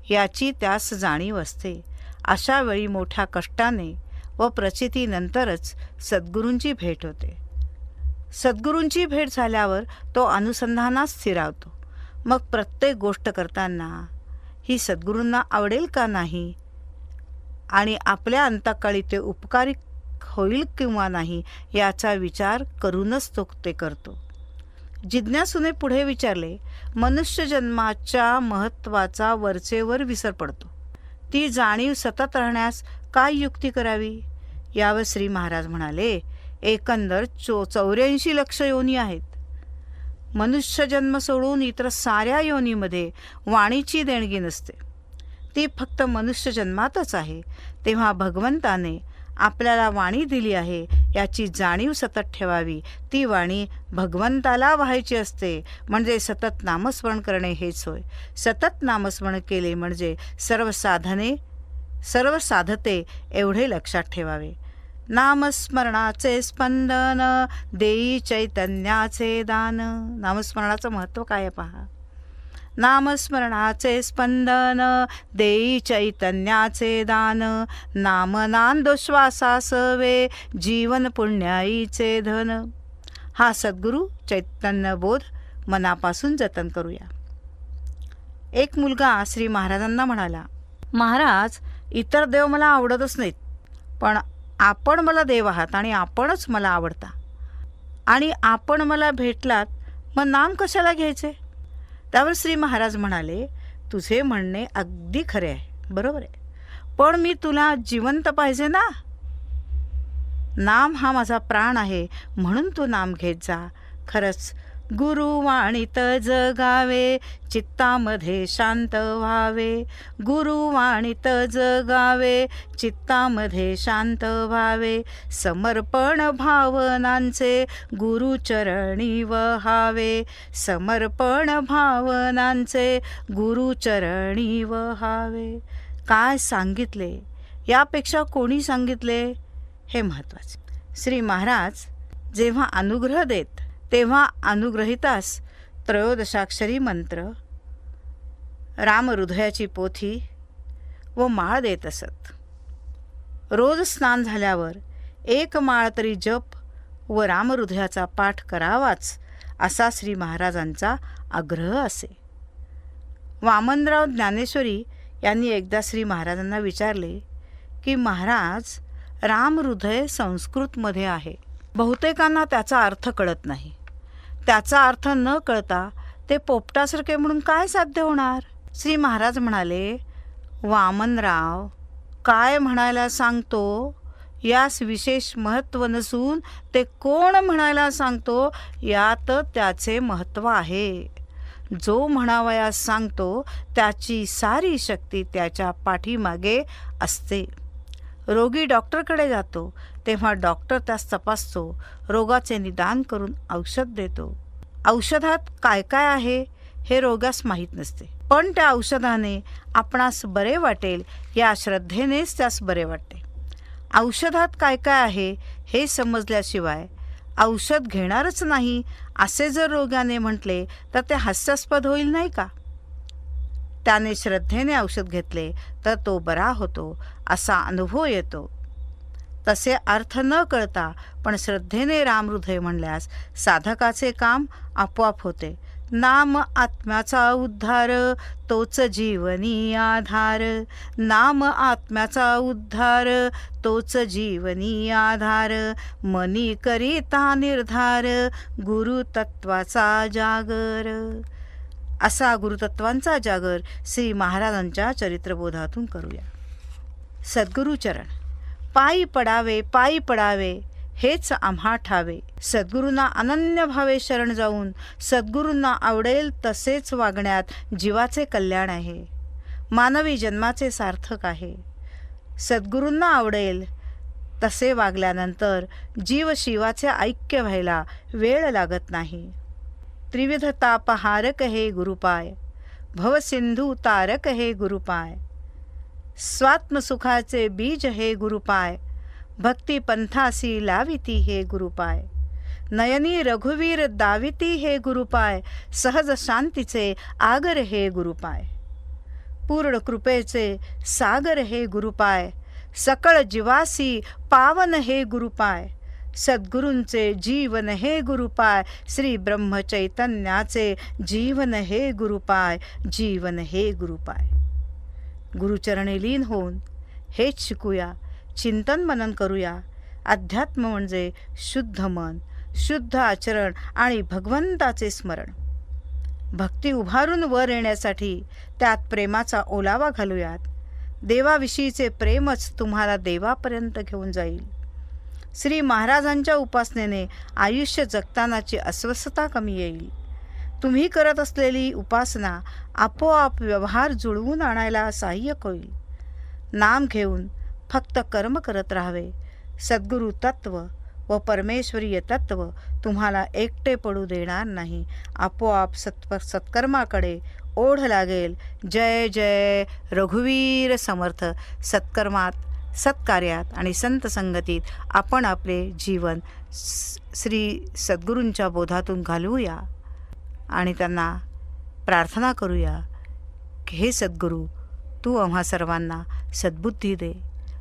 याची त्यास जाणीव असते. अशा वेळी मोठ्या कष्टाने व प्रचितीनंतरच सद्गुरूंची भेट होते. सद्गुरूंची भेट झाल्यावर तो अनुसंधानात स्थिरावतो. मग प्रत्येक गोष्ट करताना ही सद्गुरूंना आवडेल का नाही आणि आपल्या अंतकाळी ते उपकारी होईल किंवा नाही याचा विचार करूनच तो ते करतो. जिज्ञासूने पुढे विचारले, मनुष्य जन्माच्या महत्त्वाचा वरचेवर विसर पडतो. ती जाणीव सतत राहण्यास काय युक्ती करावी. यावर श्री महाराज म्हणाले, एकंदर 84 लक्ष योनी आहेत. मनुष्य जन्म सोडून इतर साऱ्या योनीमध्ये वाणीची देणगी नसते. ती फक्त मनुष्य जन्मातच आहे. तेव्हा भगवंताने आपल्याला वाणी दिली आहे याची जाणीव सतत ठेवावी. ती वाणी भगवंताला व्हायची असते, म्हणजे सतत नामस्मरण करणे हेच होय. सतत नामस्मरण केले म्हणजे सर्व साधते एवढे लक्षात ठेवावे. नामस्मरणाचे स्पंदन देई चैतन्याचे दान. नामस्मरणाचं महत्त्व काय आहे पहा. नामस्मरणाचे स्पंदन देई चैतन्याचे दान. नामनांदोश्वासासवे जीवन पुण्याईचे धन. हा सद्गुरू चैतन्य बोध मनापासून जतन करूया. एक मुलगा श्री महाराजांना म्हणाला, महाराज, इतर देव मला आवडतच नाहीत, पण आपण मला देव आहात आणि आपणच मला आवडता आणि आपण मला भेटलात, मग नाम कशाला घ्यायचे. त्यावर श्री महाराज म्हणाले, तुझे म्हणणे अगदी खरे आहे, बरोबर आहे, पण मी तुला जिवंत पाहिजे ना. नाम हा माझा प्राण आहे, म्हणून तू नाम घेत जा. खरंच गुरुवाणीत जगावे, चित्तामध्ये शांत व्हावे. गुरुवाणीत जगावे, चित्तामध्ये शांत व्हावे. समर्पण भावनांचे गुरुचरणी वहावे. समर्पण भावनांचे गुरुचरणी वहावे. काय सांगितले, यापेक्षा कोणी सांगितले हे महत्त्वाचे. श्री महाराज जेव्हा अनुग्रह देत तेव्हा अनुग्रहितास त्रयोदशाक्षरी मंत्र, रामहृदयाची पोथी व माळ देत असत. रोज स्नान झाल्यावर एक माळ तरी जप व रामहृदयाचा पाठ करावाच असा श्री महाराजांचा आग्रह असे. वामनराव ज्ञानेश्वरी यांनी एकदा श्री महाराजांना विचारले की, महाराज, रामहृदय संस्कृतमध्ये आहे, बहुतेकांना त्याचा अर्थ कळत नाही. त्याचा अर्थ न कळता ते पोपटासारखे म्हणून काय साध्य होणार. श्री महाराज म्हणाले, वामनराव, काय म्हणायला सांगतो यास विशेष महत्त्व नसून ते कोण म्हणायला सांगतो यात त्याचे महत्त्व आहे. जो म्हणावयास सांगतो त्याची सारी शक्ती त्याच्या पाठीमागे असते. रोगी डॉक्टरकडे जातो तेव्हा डॉक्टर त्यास तपासतो, रोगाचे निदान करून औषध देतो. औषधात काय काय आहे हे रोगास माहीत नसते, पण त्या औषधाने आपणास बरे वाटेल या श्रद्धेनेच त्यास बरे वाटते. औषधात काय काय आहे हे समजल्याशिवाय औषध घेणारच नाही असे जर रोग्याने म्हटले तर ते हास्यास्पद होईल नाही का. त्याने श्रद्धेने औषध घेतले तर तो बरा होतो असा अनुभव येतो. तसे अर्थ न कळता पण श्रद्धेने रामहृदय म्हणल्यास साधकाचे काम आपोआप होते. नाम आत्म्याचा उद्धार, तोच जीवनी आधार. नाम आत्म्याचा उद्धार, तोच जीवनी आधार. मनी करिता निर्धार, गुरुतत्वाचा जागर. असा गुरुतत्वांचा जागर श्री महाराजांच्या चरित्रबोधातून करूया. सद्गुरुचरण. पायी पडावे, पायी पडावे हेच आम्हा ठावे. सद्गुरूंना अनन्य भावे शरण जाऊन सद्गुरूंना आवडेल तसेच वागण्यात जीवाचे कल्याण आहे. मानवी जन्माचे सार्थक आहे. सद्गुरूंना आवडेल तसे वागल्यानंतर जीव शिवाचे ऐक्य व्हायला वेळ लागत नाही. त्रिविध तापहारक हे गुरुपाय, भवसिंधू तारक हे गुरुपाय, स्वात्मसुखाचे बीज हे गुरुपाय, भक्ती पंथासी लाविती हे गुरुपाय, नयनी रघुवीर दाविती हे गुरुपाय, सहज शांतीचे आगर हे गुरुपाय, पूर्ण कृपेचे सागर हे गुरुपाय, सकळ जीवासी पावन हे गुरुपाय, सद्गुरूंचे जीवन हे गुरुपाय, श्री ब्रह्मचैतन्याचे जीवन हे गुरुपाय, जीवन हे गुरुपाय. गुरुचरणी लीन होऊन हेच शिकूया, चिंतन मनन करूया. अध्यात्म म्हणजे शुद्ध मन, शुद्ध आचरण आणि भगवंताचे स्मरण. भक्ती उभारून वर येण्यासाठी त्यात प्रेमाचा ओलावा घालूयात. देवाविषयीचे प्रेमच तुम्हाला देवापर्यंत घेऊन जाईल. श्री महाराजांच्या उपासनेने आयुष्य जगतानाची अस्वस्थता कमी येईल. तुम्ही करत असलेली उपासना आपोआप व्यवहार जुळवून आणायला सहाय्यक होईल. नाम घेऊन फक्त कर्म करत राहावे. सद्गुरू तत्व व परमेश्वरीय तत्व तुम्हाला एकटे पडू देणार नाही. आपोआप सत्कर्माकडे ओढ लागेल. जय जय रघुवीर समर्थ. सत्कर्मात, सत्कार्यात आणि संत संगतीत आपण आपले जीवन श्री सद्गुरूंच्या बोधातून घालवूया आणि त्यांना प्रार्थना करूया की हे सद्गुरू, तू आम्हा सर्वांना सद्बुद्धी दे.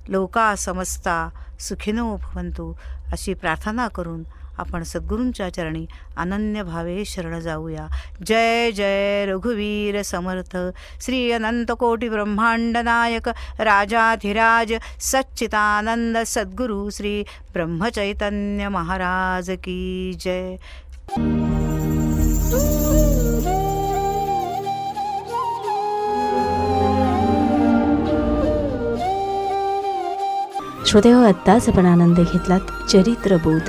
लोका समस्ता सुखिनो भवन्तु अशी प्रार्थना करून आपण सद्गुरूंच्या चरणी अनन्य भावे शरण जाऊया. जय जय रघुवीर समर्थ. श्री अनंत कोटी ब्रह्मांड नायक राजाधिराज सच्चिदानंद सद्गुरू श्री ब्रह्मचैतन्य महाराज की जय. श्रोतेहो, आत्ताच आपण आनंद घेतलात चरित्रबोध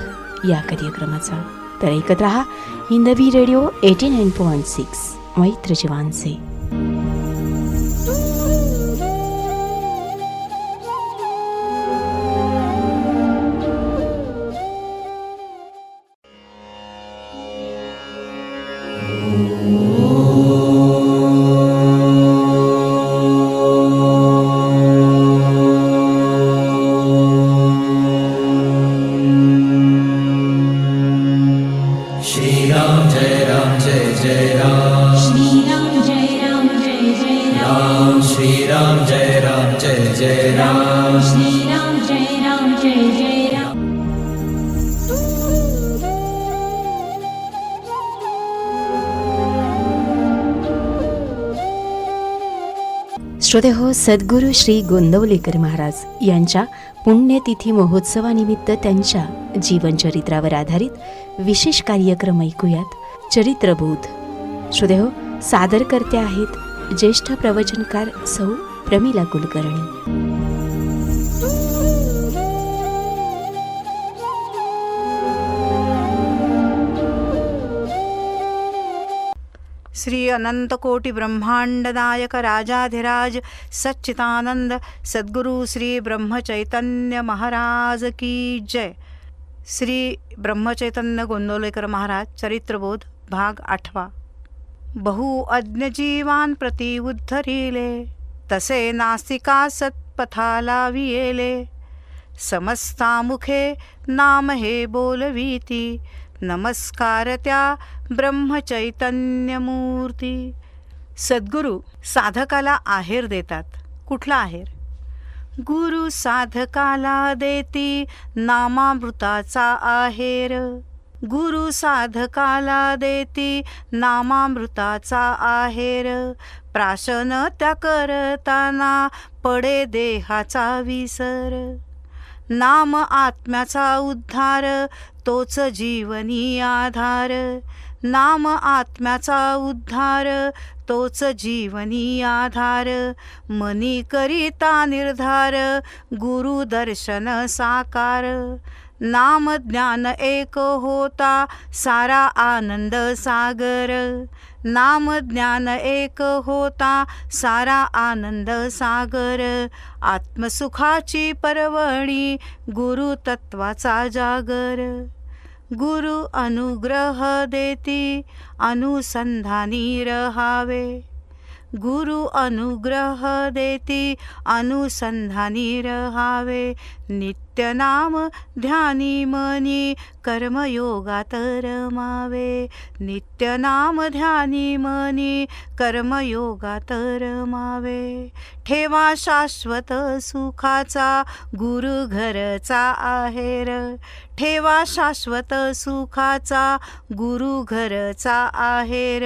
या कार्यक्रमाचा. तर ऐकत रहा हिंदवी रेडिओ 89.6 मैत्र जीवांचे. श्रोते हो, सद्गुरू श्री गोंदवलेकर महाराज यांच्या पुण्यतिथी महोत्सवानिमित्त त्यांच्या जीवनचरित्रावर आधारित विशेष कार्यक्रम ऐकूयात. चरित्रबोध. श्रोते हो, सादरकर्ते आहेत ज्येष्ठ प्रवचनकार सौ प्रमिला कुलकर्णी. श्री अनंत कोटी ब्रह्मांड नायक राजाधिराज सच्चिदानंद सद्गुरू श्री ब्रह्मचैतन्य महाराज की जय. श्री ब्रह्मचैतन्य गोंदवलेकर महाराज चरित्रबोध भाग 8. बहु अज्ञ जीवान प्रति उद्धरिले, तसे नास्तिका सत्पथा लाविले. समस्तामुखे नाम हे बोलवीती, नमस्कार त्या ब्रह्मचैतन्यमूर्ती. सद्गुरू साधकाला आहेर देतात. कुठला आहेर? गुरु साधकाला देती नामामृताचा आहेर. गुरु साधकाला देती नामामृताचा आहेर. प्राशन त्या करताना पडे देहाचा विसर. नाम आत्म्याचा उद्धार, तोच जीवनी आधार. नाम आत्म्याचा उद्धार, तोच जीवनी आधार, मनी करिता निर्धार, गुरु दर्शन साकार. नाम ज्ञान एक होता, सारा आनंद सागर. नाम ज्ञान एक होता, सारा आनंद सागर. आत्मसुखाची पर्वणी, गुरु तत्वाचा जागर. गुरु अनुग्रह देती, अनुसंधानी रहावे. गुरु अनुग्रह देती, अनुसंधानी रहावे. नित्य नाम ध्यानी मनी, कर्मयोगात रमावे. नित्य नाम ध्यानी मनी, कर्मयोगात रमावे. ठेवा शाश्वत सुखाचा, गुरु घरचा आहेर. ठेवा शाश्वत सुखाचा, गुरु घरचा आहेर.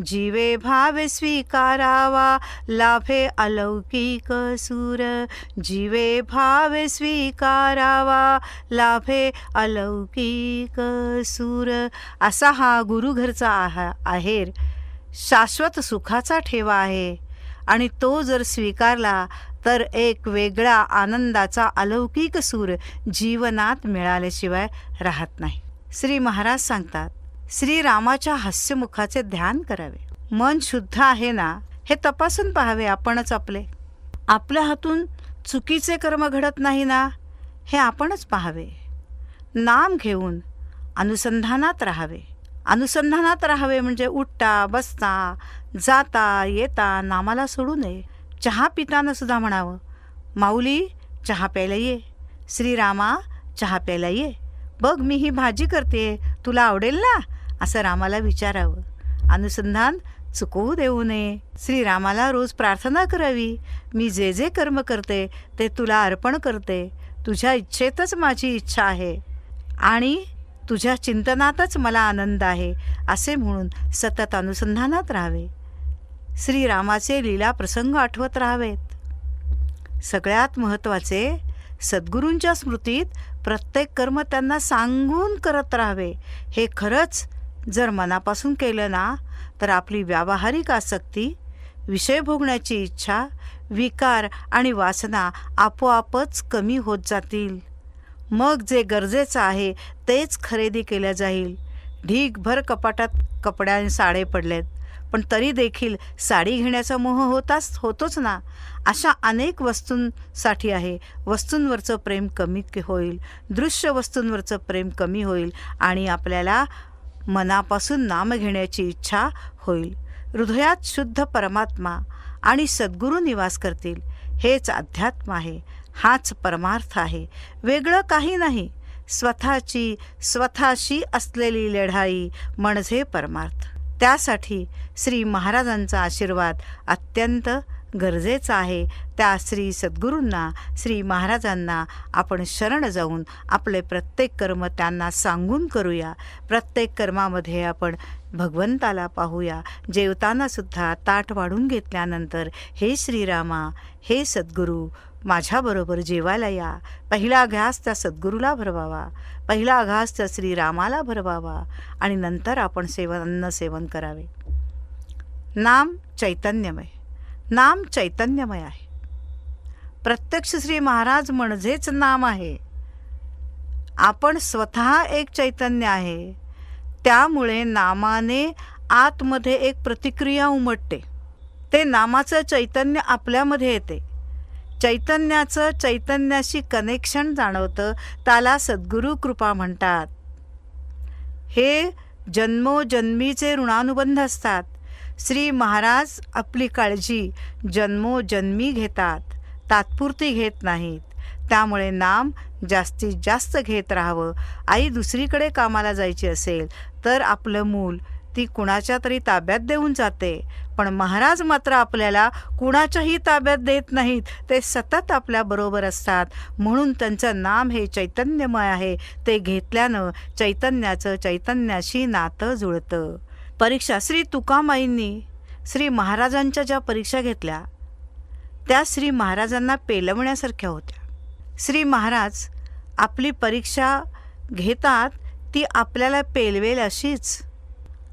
जीवे भावे स्वीकारावा, लाभे अलौकिक सूर. जीवे भावे स्वीकारावा, लाभे अलौकिक सूर. असा हा गुरुघरचा आहेर शाश्वत सुखाचा ठेवा आहे, आणि तो जर स्वीकारला तर एक वेगळा आनंदाचा अलौकिक सूर जीवनात मिळाल्याशिवाय राहत नाही. श्री महाराज सांगतात, श्रीरामाच्या हास्यमुखाचे ध्यान करावे. मन शुद्ध आहे ना हे तपासून पाहावे आपणच आपले. आपल्या हातून चुकीचे कर्म घडत नाही ना हे आपणच पाहावे. नाम घेऊन अनुसंधानात राहावे. अनुसंधानात राहावे म्हणजे उठता बसता जाता येता नामाला सोडू नये. चहा पिताना सुद्धा म्हणावं, माऊली चहा प्यायला ये. श्रीरामा चहा प्यायला ये. बघ मी ही भाजी करते, तुला आवडेल ना, असं रामाला विचारावं. अनुसंधान चुकवू देऊ नये. श्रीरामाला रोज प्रार्थना करावी, मी जे जे कर्म करते ते तुला अर्पण करते. तुझ्या इच्छेतच माझी इच्छा आहे आणि तुझ्या चिंतनातच मला आनंद आहे, असे म्हणून सतत अनुसंधानात राहावे. श्रीरामाचे लीला प्रसंग आठवत राहावेत. सगळ्यात महत्त्वाचे, सद्गुरूंच्या स्मृतीत प्रत्येक कर्म त्यांना सांगून करत राहावे. हे खरंच जर मनापासून केलं ना तर आपली व्यावहारिक आसक्ती, विषय भोगण्याची इच्छा, विकार आणि वासना आपोआपच कमी होत जातील. मग जे गरजेचं आहे तेच खरेदी केल्या जाईल. ढीगभर कपाटात कपड्या साडे पडलेत, पण तरी देखील साडी घेण्याचा मोह होतोच ना. अशा अनेक वस्तूंसाठी आहे. वस्तूंवरचं प्रेम कमी होईल, दृश्य वस्तूंवरचं प्रेम कमी होईल आणि आपल्याला मनापासून नाम घेण्याची इच्छा होईल. हृदयात शुद्ध परमात्मा आणि सद्गुरू निवास करतील. हेच अध्यात्म आहे, हाच परमार्थ आहे, वेगळं काही नाही. स्वतःशी असलेली लढाई म्हणजे परमार्थ. त्यासाठी श्री महाराजांचा आशीर्वाद अत्यंत गरजेचा आहे. त्या श्री सद्गुरूंना, श्री महाराजांना आपण शरण जाऊन आपले प्रत्येक कर्म त्यांना सांगून करूया. प्रत्येक कर्मामध्ये आपण भगवंताला पाहूया. जेवताना सुद्धा ताट वाढून घेतल्यानंतर, हे श्रीरामा, हे सद्गुरू, माझ्याबरोबर जेवायला या. पहिला घास त्या सद्गुरूला भरवावा, पहिला घास त्या श्रीरामाला भरवावा आणि नंतर आपण अन्न सेवन करावे. नाम चैतन्यमय, नाम चैतन्यमय आहे. प्रत्यक्ष श्री महाराज म्हणजेच नाम आहे. आपण स्वतः एक चैतन्य आहे. त्यामुळे नामाने आतमध्ये एक प्रतिक्रिया उमटते. ते नामाचं चैतन्य आपल्यामध्ये येते. चैतन्याचं चैतन्याशी कनेक्शन जाणवतं. त्याला सद्गुरू कृपा म्हणतात. हे जन्मोजन्मीचे ऋणानुबंध असतात. श्री महाराज आपली काळजी जन्मोजन्मी घेतात, तात्पुरती घेत नाहीत. त्यामुळे नाम जास्तीत जास्त घेत राहावं. आई दुसरीकडे कामाला जायची असेल तर आपलं मूल ती कुणाच्या तरी ताब्यात देऊन जाते, पण महाराज मात्र आपल्याला कुणाच्याही ताब्यात देत नाहीत. ते सतत आपल्याबरोबर असतात. म्हणून त्यांचं नाम हे चैतन्यमय आहे. ते घेतल्यानं चैतन्याचं चैतन्याशी नातं जुळतं. परीक्षा श्री तुकामाईंनी श्री महाराजांच्या ज्या परीक्षा घेतल्या त्या श्री महाराजांना पेलवण्यासारख्या होत्या. श्री महाराज आपली परीक्षा घेतात ती आपल्याला पेलवेल अशीच.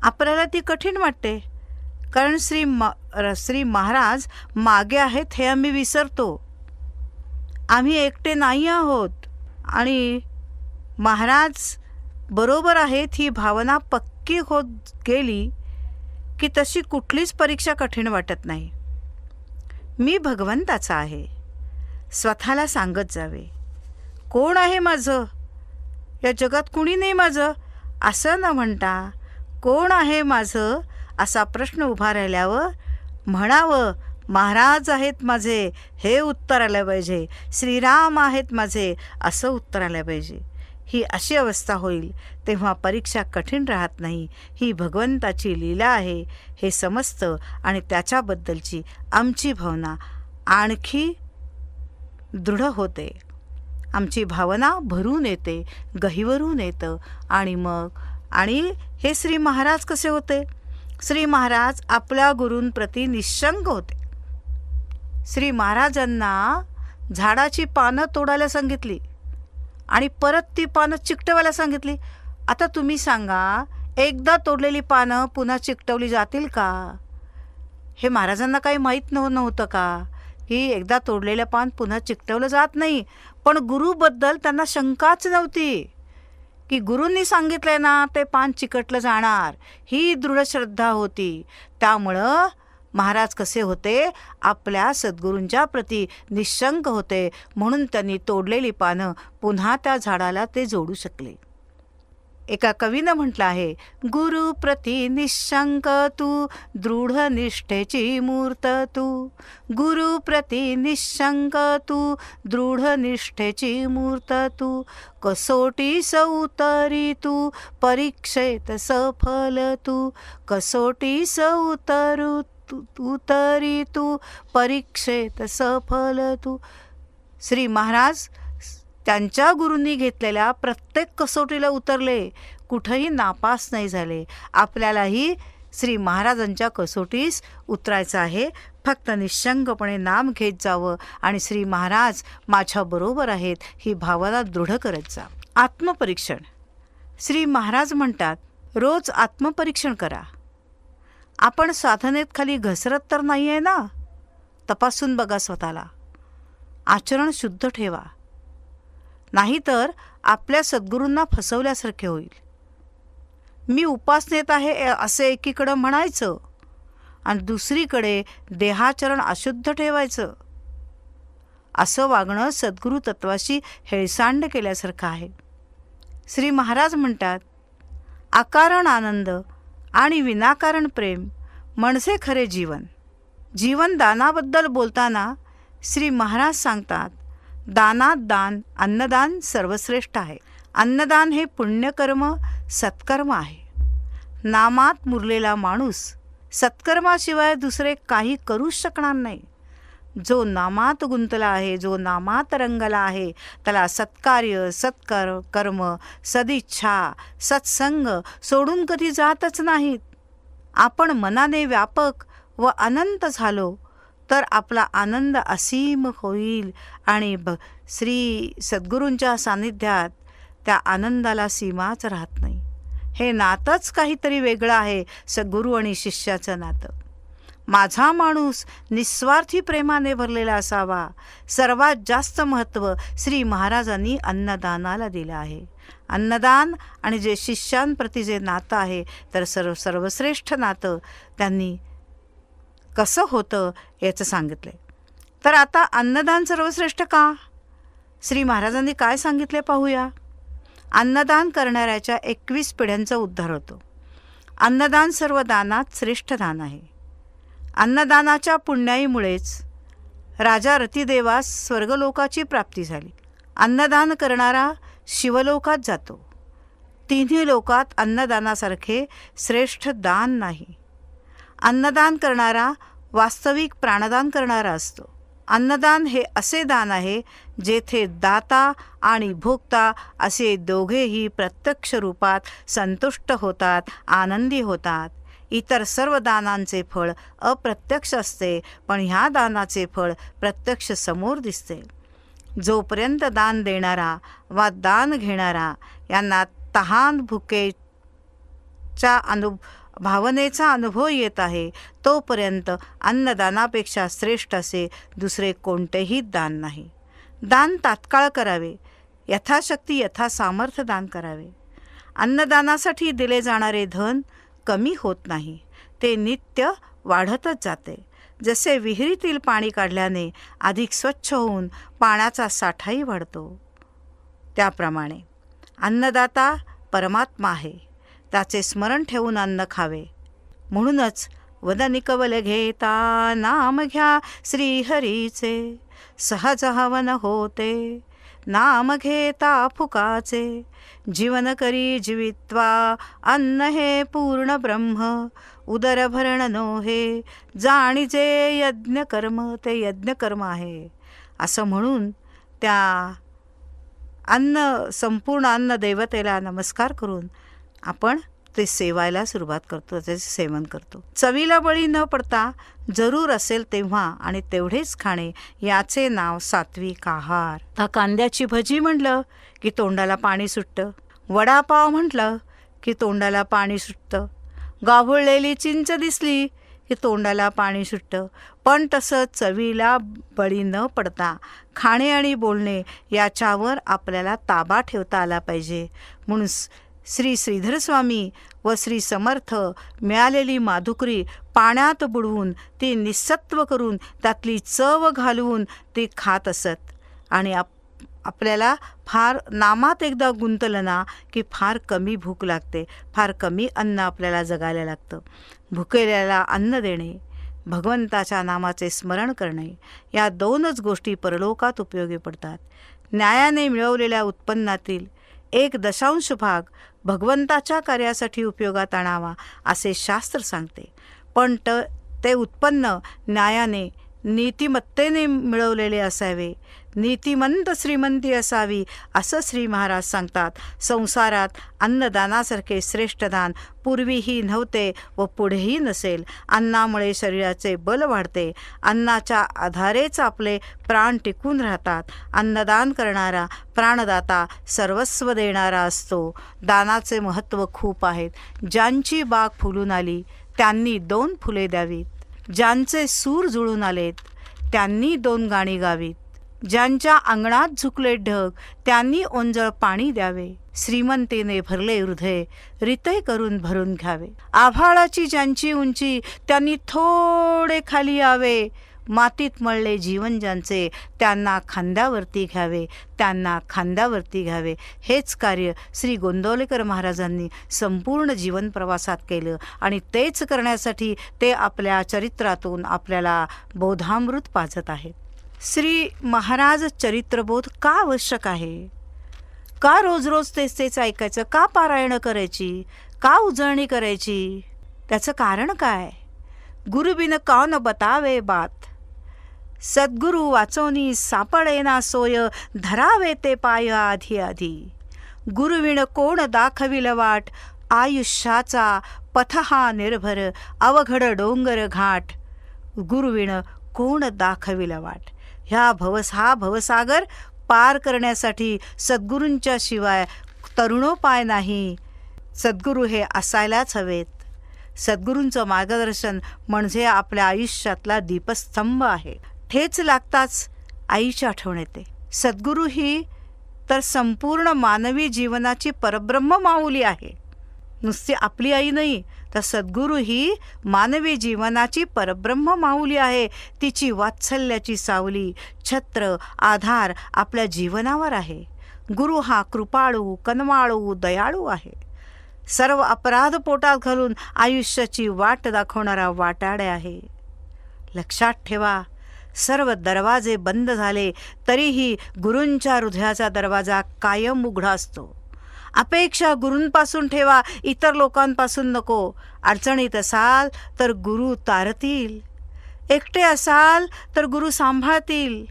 आपल्याला ती कठीण वाटते, कारण श्री महाराज मागे आहेत हे आम्ही विसरतो. आम्ही एकटे नाही आहोत आणि महाराज बरोबर आहेत ही भावना पक्की होत गेली की तशी कुठलीच परीक्षा कठीण वाटत नाही. मी भगवंताचा आहे स्वतःला सांगत जावे. कोण आहे माझं? या जगात कुणी नाही माझं असं न म्हणता कोण आहे माझं असा प्रश्न उभा राहिल्यावर म्हणावं महाराज आहेत माझे हे उत्तर आलं पाहिजे, श्रीराम आहेत माझे असं उत्तर आलं पाहिजे. ही अशी अवस्था होईल तेव्हा परीक्षा कठीण राहत नाही. ही भगवंताची लीला आहे हे समजतं आणि त्याच्याबद्दलची आमची भावना आणखी दृढ होते. आमची भावना भरून येते, गहिवरून येतं आणि हे श्री महाराज कसे होते? श्री महाराज आपल्या गुरूंप्रती निःशंक होते. श्री महाराजांना झाडाची पानं तोडायला सांगितली आणि परत ती पानं चिकटवायला सांगितली. आता तुम्ही सांगा, एकदा तोडलेली पानं पुन्हा चिकटवली जातील का? हे महाराजांना काही माहीत नव्हतं का की एकदा तोडलेलं पान पुन्हा चिकटवलं जात नाही? पण गुरुबद्दल त्यांना शंकाच नव्हती की गुरूंनी सांगितलंय ना ते पान चिकटलं जाणार, ही दृढ श्रद्धा होती. त्यामुळं महाराज कसे होते? आपल्या सद्गुरूंच्या प्रती निःशंक होते. म्हणून त्यांनी तोडलेली पानं पुन्हा त्या झाडाला ते जोडू शकले. एका कवीनं म्हटलं आहे, गुरु प्रती निःशंक तू दृढ निष्ठेची मूर्त तू. गुरु प्रती निःशंक तू दृढ निष्ठेची मूर्त तू. कसोटी उतरी तू परीक्षेत सफल तू. कसोटी उतरी तू परीक्षेत सफल तू. श्री महाराज त्यांच्या गुरूंनी घेतलेल्या प्रत्येक कसोटीला उतरले, कुठंही नापास नाही झाले. आपल्यालाही श्री महाराजांच्या कसोटीस उतरायचं आहे. फक्त निःशंकपणे नाम घेत जावं आणि श्री महाराज माझ्याबरोबर आहेत ही भावना दृढ करत जा. आत्मपरीक्षण. श्री महाराज म्हणतात, रोज आत्मपरीक्षण करा. आपण साधनेत खाली घसरत तर नाही आहे ना? तपासून बघा स्वतःला. आचरण शुद्ध ठेवा, नाहीतर आपल्या सद्गुरूंना फसवल्यासारखे होईल. मी उपासनेत आहे असे एकीकडं म्हणायचं आणि दुसरीकडे देहाचरण अशुद्ध ठेवायचं. असं वागणं सद्गुरू तत्वाशी हेळसांड केल्यासारखं आहे. श्री महाराज म्हणतात, अकारण आनंद आणि विनाकारण प्रेम म्हणजे खरे जीवन. जीवनदानाबद्दल बोलताना श्री महाराज सांगतात, दानात दान, अन्नदान सर्वश्रेष्ठ आहे. अन्नदान हे पुण्यकर्म, सत्कर्म आहे. नामात मुरलेला माणूस सत्कर्माशिवाय दुसरे काही करूच शकणार नाही. जो नामात गुंतला आहे, जो नामात रंगला आहे, त्याला सत्कार्य, कर्म, सदिच्छा, सत्संग सोडून कधी जातच नाहीत. आपण मनाने व्यापक व अनंत झालो तर आपला आनंद असीम होईल आणि श्री सद्गुरूंच्या सान्निध्यात त्या आनंदाला सीमाच राहत नाही. हे नातंच काहीतरी वेगळं आहे, सद्गुरू आणि शिष्याचं नातं. माझा माणूस निस्वार्थी प्रेमाने भरलेला असावा. सर्वात जास्त महत्त्व श्री महाराजांनी अन्नदानाला दिलं आहे. अन्नदान आणि जे शिष्यांप्रती जे नातं आहे तर सर्वश्रेष्ठ नातं त्यांनी कसं होतं याचं सांगितलं. तर आता अन्नदान सर्वश्रेष्ठ का? श्री महाराजांनी काय सांगितले पाहूया. अन्नदान करणाऱ्याच्या 21 पिढ्यांचा उद्धार होतो. अन्नदान सर्व दानात श्रेष्ठ दान आहे. अन्नदानाच्या पुण्याईमुळेच राजा रतिदेवास स्वर्गलोकाची प्राप्ती झाली. अन्नदान करणारा शिवलोकात जातो. तिन्ही लोकात अन्नदानासारखे श्रेष्ठ दान नाही. अन्नदान करणारा वास्तविक प्राणदान करणारा असतो. अन्नदान हे असे दान आहे जेथे दाता आणि भोक्ता असे दोघेही प्रत्यक्ष रूपात संतुष्ट होतात, आनंदी होतात. इतर सर्व दानांचे फळ अप्रत्यक्ष असते, पण ह्या दानाचे फळ प्रत्यक्ष समोर दिसते. जोपर्यंत दान देणारा वा दान घेणारा यांना तहान भुकेच्या भावनेचा अनुभव येत आहे तोपर्यंत अन्नदानापेक्षा श्रेष्ठ असे दुसरे कोणतेही दान नाही. दान तात्काळ करावे, यथाशक्ती यथासामर्थ्य दान करावे. अन्नदानासाठी दिले जाणारे धन कमी होत नाही, ते नित्य वाढतच जाते. जसे विहिरीतील पाणी काढल्याने अधिक स्वच्छ होऊन पाण्याचा साठाही वाढतो, त्याप्रमाणे अन्नदाता परमात्मा आहे. त्याचे स्मरण ठेवून अन्न खावे. म्हणूनच वदनी कवल घेता नाम घ्या श्रीहरीचे, सहज हवन होते नाम घेता फुकाचे. जीवन करी जीवित्वा अन्न हे पूर्ण ब्रह्म, उदर भरण नोहे जाणीजे यज्ञ कर्म, ते यज्ञ कर्म आहे. असं म्हणून त्या संपूर्ण अन्न देवतेला नमस्कार करून आपण ते सेवायला सुरुवात करतो, त्याचे सेवन करतो. चवीला बळी न पडता जरूर असेल तेव्हा आणि तेवढेच खाणे, याचे नाव सात्विक आहार. आता कांद्याची भजी म्हटलं की तोंडाला पाणी सुटतं, वडापाव म्हटलं की तोंडाला पाणी सुटतं, गाभुळलेली चिंच दिसली की तोंडाला पाणी सुटतं. पण तसं चवीला बळी न पडता खाणे आणि बोलणे याच्यावर आपल्याला ताबा ठेवता आला पाहिजे. म्हणून श्री श्रीधर स्वामी व श्री समर्थ मिळालेली माधुकरी पाण्यात बुडवून ती निस्सत्व करून त्यातली चव घालवून ती खात असत. आणि आपल्याला फार नामात एकदा गुंतलं ना की फार कमी भूक लागते, फार कमी अन्न आपल्याला जगायला लागतं. भुकेल्याला अन्न देणे, भगवंताच्या नामाचे स्मरण करणे, या दोनच गोष्टी परलोकात उपयोगी पडतात. न्यायाने मिळवलेल्या उत्पन्नातील 1/10 भाग भगवंताच्या कार्यासाठी उपयोगात आणावा असे शास्त्र सांगते. पण ते उत्पन्न न्यायाने नीतिमत्तेने मिळवलेले असावे, नीतिमंत श्रीमंती असावी असं श्री महाराज सांगतात. संसारात अन्नदानासारखे श्रेष्ठ दान पूर्वीही नव्हते व पुढेही नसेल. अन्नामुळे शरीराचे बल वाढते, अन्नाच्या आधारेच आपले प्राण टिकून राहतात. अन्नदान करणारा प्राणदाता सर्वस्व देणारा असतो. दानाचे महत्त्व खूप आहेत. ज्यांची बाग फुलून आली त्यांनी 2 फुले द्यावीत, ज्यांचे सूर जुळून आलेत त्यांनी 2 गाणी गावीत, ज्यांच्या अंगणात झुकले ढग त्यांनी ओंजळ पाणी द्यावे. श्रीमंतीने भरले हृदय रिते करून भरून घ्यावे. आभाळाची ज्यांची उंची त्यांनी थोडे खाली यावे. मातीत मळले जीवन ज्यांचे त्यांना खांद्यावरती घ्यावे, त्यांना खांद्यावरती घ्यावे. हेच कार्य श्री गोंदवलेकर महाराजांनी संपूर्ण जीवन प्रवासात केलं आणि तेच करण्यासाठी ते आपल्या चरित्रातून आपल्याला बोधामृत पाजत आहेत. श्री महाराज चरित्रबोध का आवश्यक आहे? का रोज रोज तेच तेच ऐकायचं? का पारायणं करायची? का उजळणी करायची? त्याचं कारण काय? गुरुबिन कौन बतावे बात, सद्गुरु वाचवणी सापडे ना सोय, धरावे ते पाय आधी आधी. गुरुविण कोण दाखविल वाट, आयुष्याचा पथ हा निर्भर, अवघड डोंगर घाट. गुरुविण कोण दाखविल वाट. हा भवसागर पार करण्यासाठी सद्गुरूंच्या शिवाय तरुणोपाय नाही. सद्गुरू हे असायलाच हवेत. सद्गुरूंचं मार्गदर्शन म्हणजे आपल्या आयुष्यातला दीपस्तंभ आहे. ठेच लागताच आईची आठवण येते. सद्गुरू ही तर संपूर्ण मानवी जीवनाची परब्रह्म माऊली आहे. नुसती आपली आई नाही, तर सद्गुरू ही मानवी जीवनाची परब्रह्म माऊली आहे. तिची वात्सल्याची सावली, छत्र, आधार आपल्या जीवनावर आहे. गुरु हा कृपाळू, कनवाळू, दयाळू आहे. सर्व अपराध पोटात घालून आयुष्याची वाट दाखवणारा वाटाडे आहे. लक्षात ठेवा, सर्व दरवाजे बंद झाले तरीही गुरूंच्या हृदयाचा दरवाजा कायम उघडा असतो. अपेक्षा गुरूंपासून ठेवा, इतर लोकांपासून नको. अडचणीत असाल तर गुरु तारतील, एकटे असाल तर गुरु सांभाळतील.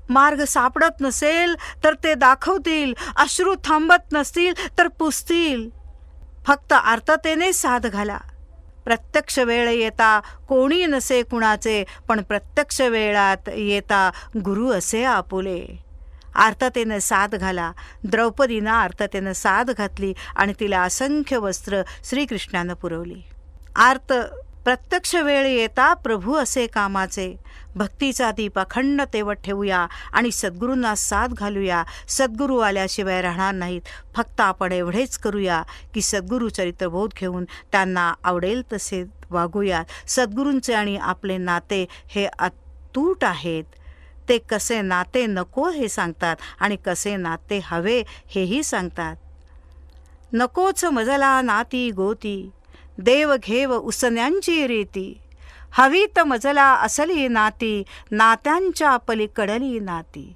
मार्ग सापडत नसेल तर ते दाखवतील. अश्रू थांबत नसतील तर पुसतील. फक्त आर्ततेने साथ घाला. प्रत्यक्ष वेळ येता कोणी नसे कुणाचे, पण प्रत्यक्ष वेळात येता गुरु असे आपुले. आर्ततेनं साथ घाला. द्रौपदीनं आर्ततेनं साथ घातली आणि तिला असंख्य वस्त्र श्रीकृष्णानं पुरवली. आर्त प्रत्यक्ष वेळ येता प्रभू असे कामाचे. भक्तीचा दीप अखंड तेवत ठेवूया आणि सद्गुरूंना साथ घालूया. सद्गुरू आल्याशिवाय राहणार नाहीत. फक्त आपण एवढेच करूया की सद्गुरू चरित्रबोध घेऊन त्यांना आवडेल तसे वागूया. सद्गुरूंचे आणि आपले नाते हे अतूट आहेत. ते कसे नाते नको हे सांगतात आणि कसे नाते हवे हेही सांगतात. नकोच मजला नाती गोती, देव घेव उसन्यांची रीती. हवी त मजला असली नाती, नात्यांच्या पलीकडली नाती.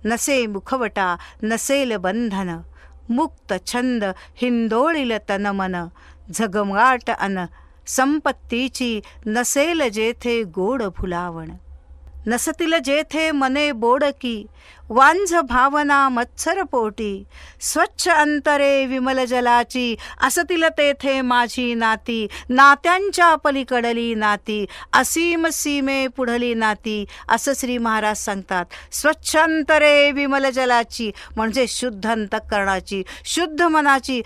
नसे मुखवटा नसेल बंधन, मुक्त छंद हिंदोळील तन मन. झगमगाट अन संपत्तीची नसेल जेथे गोड फुलावण. नसतील जेथे मने बोडकी, वांझ भावना मत्सर पोटी. स्वच्छ अंतरे विमल जलाची, असतील तेथे माझी नाती. नात्यांच्या पलीकडली नाती, असीम सीमे पुढली नाती. असं श्री महाराज सांगतात. स्वच्छ अंतरे विमल जलाची म्हणजे शुद्ध अंतःकरणाची, शुद्ध मनाची,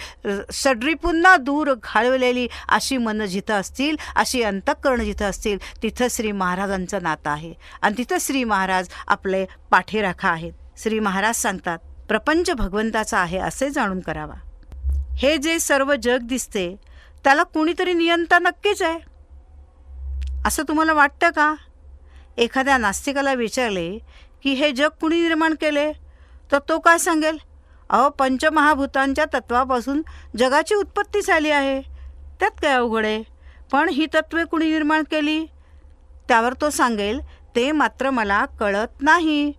सड्रीपुन्हा दूर घालवलेली अशी मन जिथं असतील, अशी अंतःकरण जिथं असतील, तिथं श्री महाराजांचं नातं आहे आणि तिथं श्री महाराज आपले पाठीराखा आहेत. श्री महाराज सांगतात प्रपंच भगवंताचा आहे असे जाणून करावा. हे जे सर्व जग दिसते त्याला कुणीतरी नियंता नक्कीच आहे असं तुम्हाला वाटतं का? एखाद्या नास्तिकाला विचारले की हे जग कुणी निर्माण केले तर तो काय सांगेल? अहो, पंचमहाभूतांच्या तत्वापासून जगाची उत्पत्ती झाली आहे, त्यात काय अवघड आहे. पण ही तत्वे कुणी निर्माण केली? त्यावर तो सांगेल ते मात्र मला कळत नाही.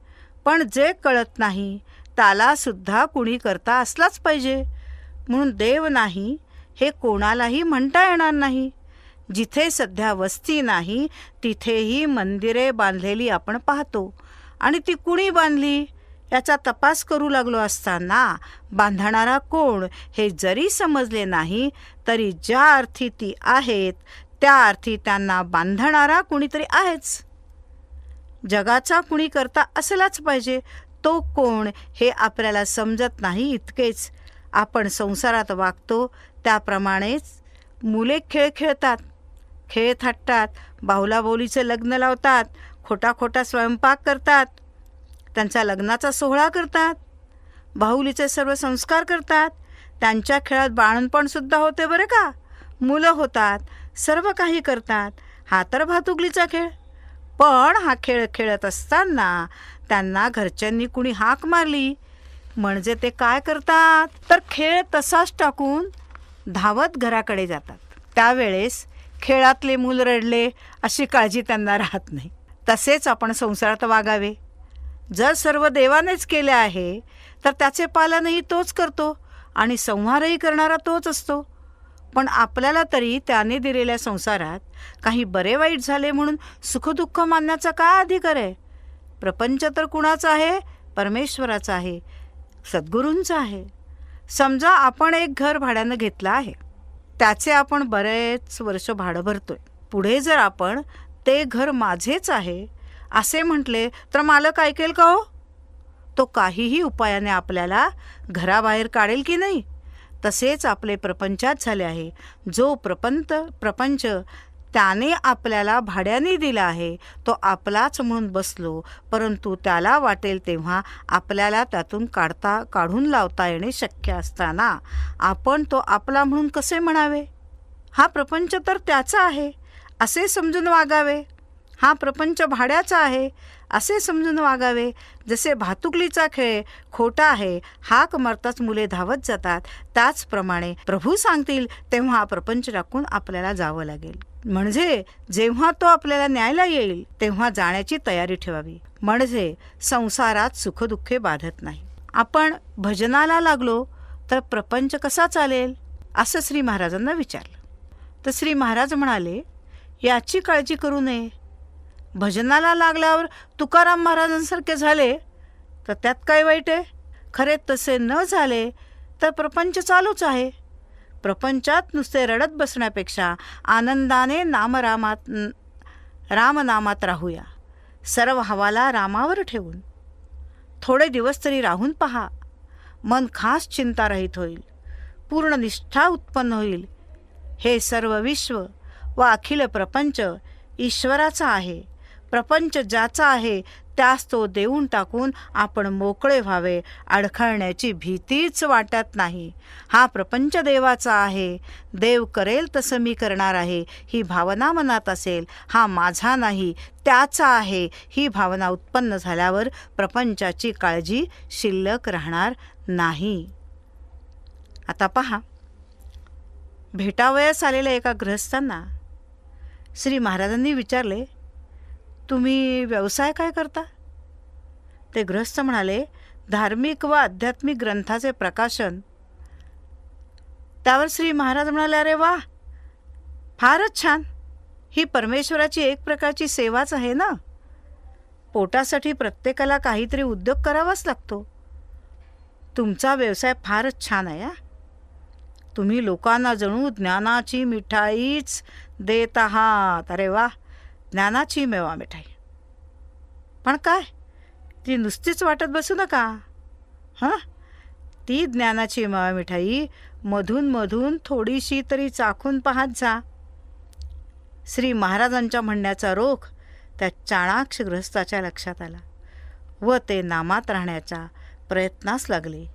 पण जे कळत नाही त्याला सुद्धा कुणी करता असलाच पाहिजे. म्हणून देव नाही हे कोणालाही म्हणता येणार नाही. जिथे सध्या वस्ती नाही तिथेही मंदिरे बांधलेली आपण पाहतो आणि ती कुणी बांधली याचा तपास करू लागलो असताना बांधणारा कोण हे जरी समजले नाही तरी ज्या अर्थी ती आहेत त्या अर्थी त्यांना बांधणारा कुणीतरी आहेच. जगाचा कुणी करता असलाच पाहिजे. तो कोण हे आपल्याला समजत नाही इतकेच. आपण संसारात वागतो त्याप्रमाणेच मुले खेळ खेळतात, खेळ थाटतात, बाहुलाबाहुलीचं लग्न लावतात, खोटा खोटा स्वयंपाक करतात, त्यांचा लग्नाचा सोहळा करतात, बाहुलीचे सर्व संस्कार करतात. त्यांच्या खेळात बाळणपणसुद्धा होते बरं का, मुलं होतात, सर्व काही करतात. हा तर भातुकलीचा खेळ. पण हा खेळ खेळत असताना त्यांना घरच्यांनी कुणी हाक मारली म्हणजे ते काय करतात तर खेळ तसाच टाकून धावत घराकडे जातात. त्यावेळेस खेळातले मूल रडले अशी काळजी त्यांना राहत नाही. तसेच आपण संसारात वागावे. जर सर्व देवानेच केले आहे तर त्याचे पालनही तोच करतो आणि संहारही करणारा तोच असतो. पण आपल्याला तरी त्याने दिलेल्या संसारात काही बरे वाईट झाले म्हणून सुखदुःख मानण्याचा काय अधिकार आहे? प्रपंच तर कुणाचा आहे? परमेश्वराचा आहे, सद्गुरूंचा आहे. समजा आपण एक घर भाड्यानं घेतलं आहे, त्याचे आपण बरेच वर्ष भाडं भरतोय. पुढे जर आपण ते घर माझेच आहे असे म्हटले तर मालक ऐकेल का हो? तो काहीही उपायाने आपल्याला घराबाहेर काढेल की नाही? तसेच आपले प्रपंचात झाले आहे. जो प्रपंच त्याने आपल्याला भाड्याने दिला आहे तो आपलाच म्हणून बसलो, परंतु त्याला वाटेल तेव्हा आपल्याला त्यातून काढून लावता येणे शक्य असताना आपण तो आपला म्हणून कसे म्हणावे? हा प्रपंच तर त्याचा आहे असे समजून वागावे. हा प्रपंच भाड्याचा आहे असे समजून वागावे. जसे भातुकलीचा खेळ खोटा आहे, हाक मारताच मुले धावत जातात, त्याचप्रमाणे प्रभू सांगतील तेव्हा प्रपंच टाकून आपल्याला जावं लागेल. म्हणजे जेव्हा तो आपल्याला न्यायला येईल तेव्हा जाण्याची तयारी ठेवावी. म्हणजे संसारात सुखदुःखे बाधत नाही. आपण भजनाला लागलो तर प्रपंच कसा चालेल असं श्री महाराजांना विचारलं तर श्री महाराज म्हणाले, याची काळजी करू नये. भजनाला लागल्यावर तुकाराम महाराजांसारखे झाले तर त्यात काय वाईट आहे? खरे तसे न झाले तर प्रपंच चालूच आहे. प्रपंचात नुसते रडत बसण्यापेक्षा आनंदाने रामनामात राहूया. सर्व हवाला रामावर ठेवून थोडे दिवस तरी राहून पहा. मन खास चिंतारहित होईल, पूर्ण निष्ठा उत्पन्न होईल. हे सर्व विश्व व अखिल प्रपंच ईश्वराचा आहे. प्रपंच ज्याचा आहे त्यास तो देऊन टाकून आपण मोकळे व्हावे. अडखळण्याची भीतीच वाटत नाही. हा प्रपंच देवाचा आहे. देव करेल तसं मी करणार आहे ही भावना मनात असेल, हा माझा नाही त्याचा आहे ही भावना उत्पन्न झाल्यावर प्रपंचाची काळजी शिल्लक राहणार नाही. आता पहा, भेटावयास आलेल्या एका गृहस्थांना श्री महाराजांनी विचारले, तुम्ही व्यवसाय काय करता? ते गृहस्थ म्हणाले, धार्मिक व आध्यात्मिक ग्रंथाचे प्रकाशन. त्यावर श्री महाराज म्हणाले, अरे वा, फारच छान. ही परमेश्वराची एक प्रकारची सेवाच आहे ना. पोटासाठी प्रत्येकाला काहीतरी उद्योग करावाच लागतो. तुमचा व्यवसाय फारच छान आहे. तुम्ही लोकांना जणू ज्ञानाची मिठाईच देत आहात. अरे वा, ज्ञानाची मेवा मिठाई. पण काय, ती नुसतीच वाटत बसू नका. ती ज्ञानाची मेवा मिठाई मधून मधून थोडीशी तरी चाखून पाहत जा. श्री महाराजांच्या म्हणण्याचा रोख त्या चाणाक्ष गृहस्थाच्या लक्षात आला व ते नामात राहण्याच्या प्रयत्नास लागले.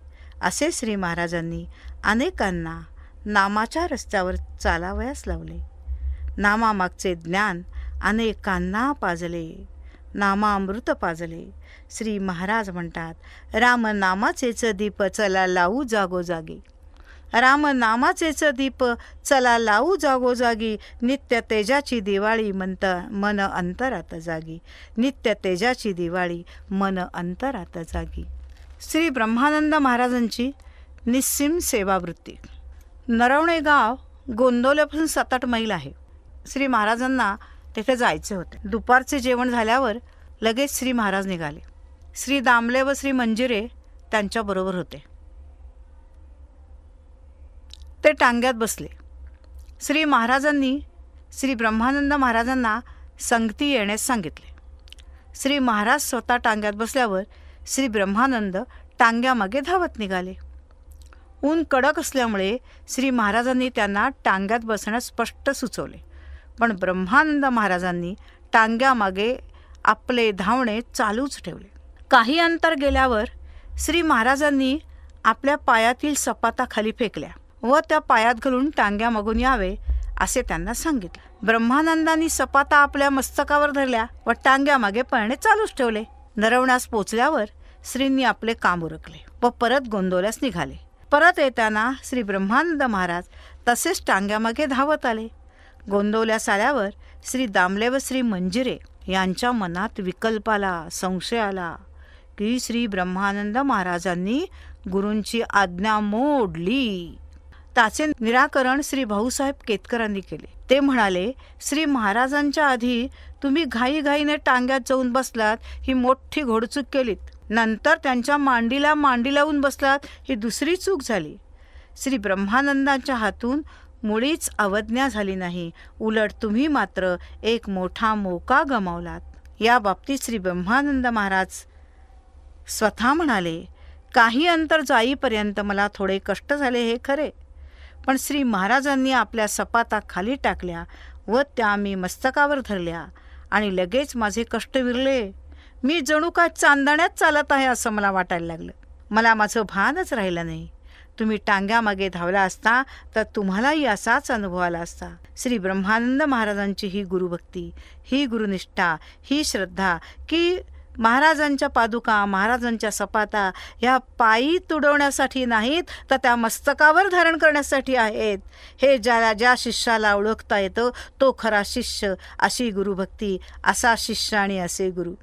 असे श्री महाराजांनी अनेकांना नामाच्या रस्त्यावर चालावयास लावले. नामामागचे ज्ञान अनेकांना पाजले, नामामृत पाजले. श्री महाराज म्हणतात, राम नामाचेच दीप चला लावू जागोजागी. राम नामाचेच दीप चला लावू जागोजागी. नित्य तेजाची दिवाळी मन अंतरात जागी. नित्य तेजाची दिवाळी मन अंतरात जागी. श्री ब्रह्मानंद महाराजांची निस्सीम सेवावृत्ती. नरवणे गाव गोंदवल्यापासून 7-8 मैल आहे. श्री महाराजांना तेथे जायचे होते. दुपारचे जेवण झाल्यावर लगेच श्री महाराज निघाले. श्री दामले व श्री मंजिरे त्यांच्याबरोबर होते. ते टांग्यात बसले. श्री महाराजांनी श्री ब्रह्मानंद महाराजांना संगती येण्यास सांगितले. श्री महाराज स्वतः टांग्यात बसल्यावर श्री ब्रह्मानंद टांग्यामागे धावत निघाले. ऊन कडक असल्यामुळे श्री महाराजांनी त्यांना टांग्यात बसण्यास स्पष्ट सुचवले, पण ब्रह्मानंद महाराजांनी टांग्यामागे आपले धावणे चालूच ठेवले. काही अंतर गेल्यावर श्री महाराजांनी आपल्या पायातील सपाटा खाली फेकल्या व त्या पायात घालून टांग्यामागून यावे असे त्यांना सांगितले. ब्रह्मानंदांनी सपाटा आपल्या मस्तकावर धरल्या व टांग्यामागे पळणे चालूच ठेवले. नरवण्यास पोचल्यावर श्रींनी आपले काम उरकले व परत गोंदवल्यास निघाले. परत येताना श्री ब्रह्मानंद महाराज तसेच टांग्यामागे धावत आले. गोंदवल्यास आल्यावर श्री दामले व श्री मंजिरे यांच्या मनात विकल्प आला, संशय आला की श्री ब्रह्मानंद महाराजांनी गुरूंची आज्ञा मोडली. त्याचे निराकरण श्री भाऊसाहेब केतकरांनी केले. ते म्हणाले, श्री महाराजांच्या आधी तुम्ही घाईघाईने टांग्यात जाऊन बसलात ही मोठी घोडचूक केलीत. नंतर त्यांच्या मांडीला मांडी लावून बसलात ही दुसरी चूक झाली. श्री ब्रह्मानंदांच्या हातून मुळीच अवज्ञा झाली नाही, उलट तुम्ही मात्र एक मोठा मोका गमावलात. या बाबतीत श्री ब्रह्मानंद महाराज स्वतः म्हणाले, काही अंतर जाईपर्यंत मला थोडे कष्ट झाले हे खरे, पण श्री महाराजांनी आपल्या सपाटा खाली टाकल्या व त्या मी मस्तकावर धरल्या आणि लगेच माझे कष्ट विरले. मी जणू काय चांदण्यात चालत आहे असं मला वाटायला लागलं. मला माझं भानच राहिलं नाही. तुम्ही टांग्यामागे धावला असता तर तुम्हालाही असाच अनुभव आला असता. श्री ब्रह्मानंद महाराजांची ही गुरुभक्ती, ही गुरुनिष्ठा, ही श्रद्धा की महाराजांच्या पादुका, महाराजांच्या सपाटा ह्या पायी तुडवण्यासाठी नाहीत तर त्या मस्तकावर धारण करण्यासाठी आहेत. हे ज्या शिष्याला ओळखता येतं तो खरा शिष्य. अशी गुरुभक्ती, असा शिष्य आणि असे गुरु.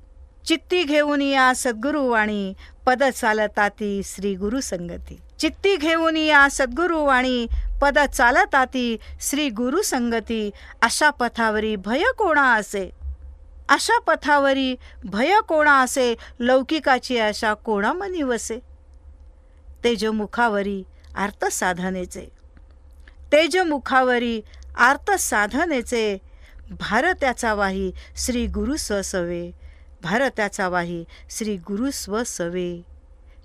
चित्ती घेऊन या सद्गुरुवाणी, पद चालताती श्री गुरु संगती. चित्ती घेऊन या सद्गुरुवाणी, पद चालताती श्री गुरु संगती. अशा पथावरी भय कोणा असे, अशा पथावरी भय कोणा असे, लौकिकाची आशा कोणा मनी वसे. तेजमुखावरी अर्थ साधनेचे, तेजमुखावरी अर्थ साधनेचे, भारताचा वाही श्री गुरु स्वसवे, भारताचा वाही श्री गुरु स्वसवे.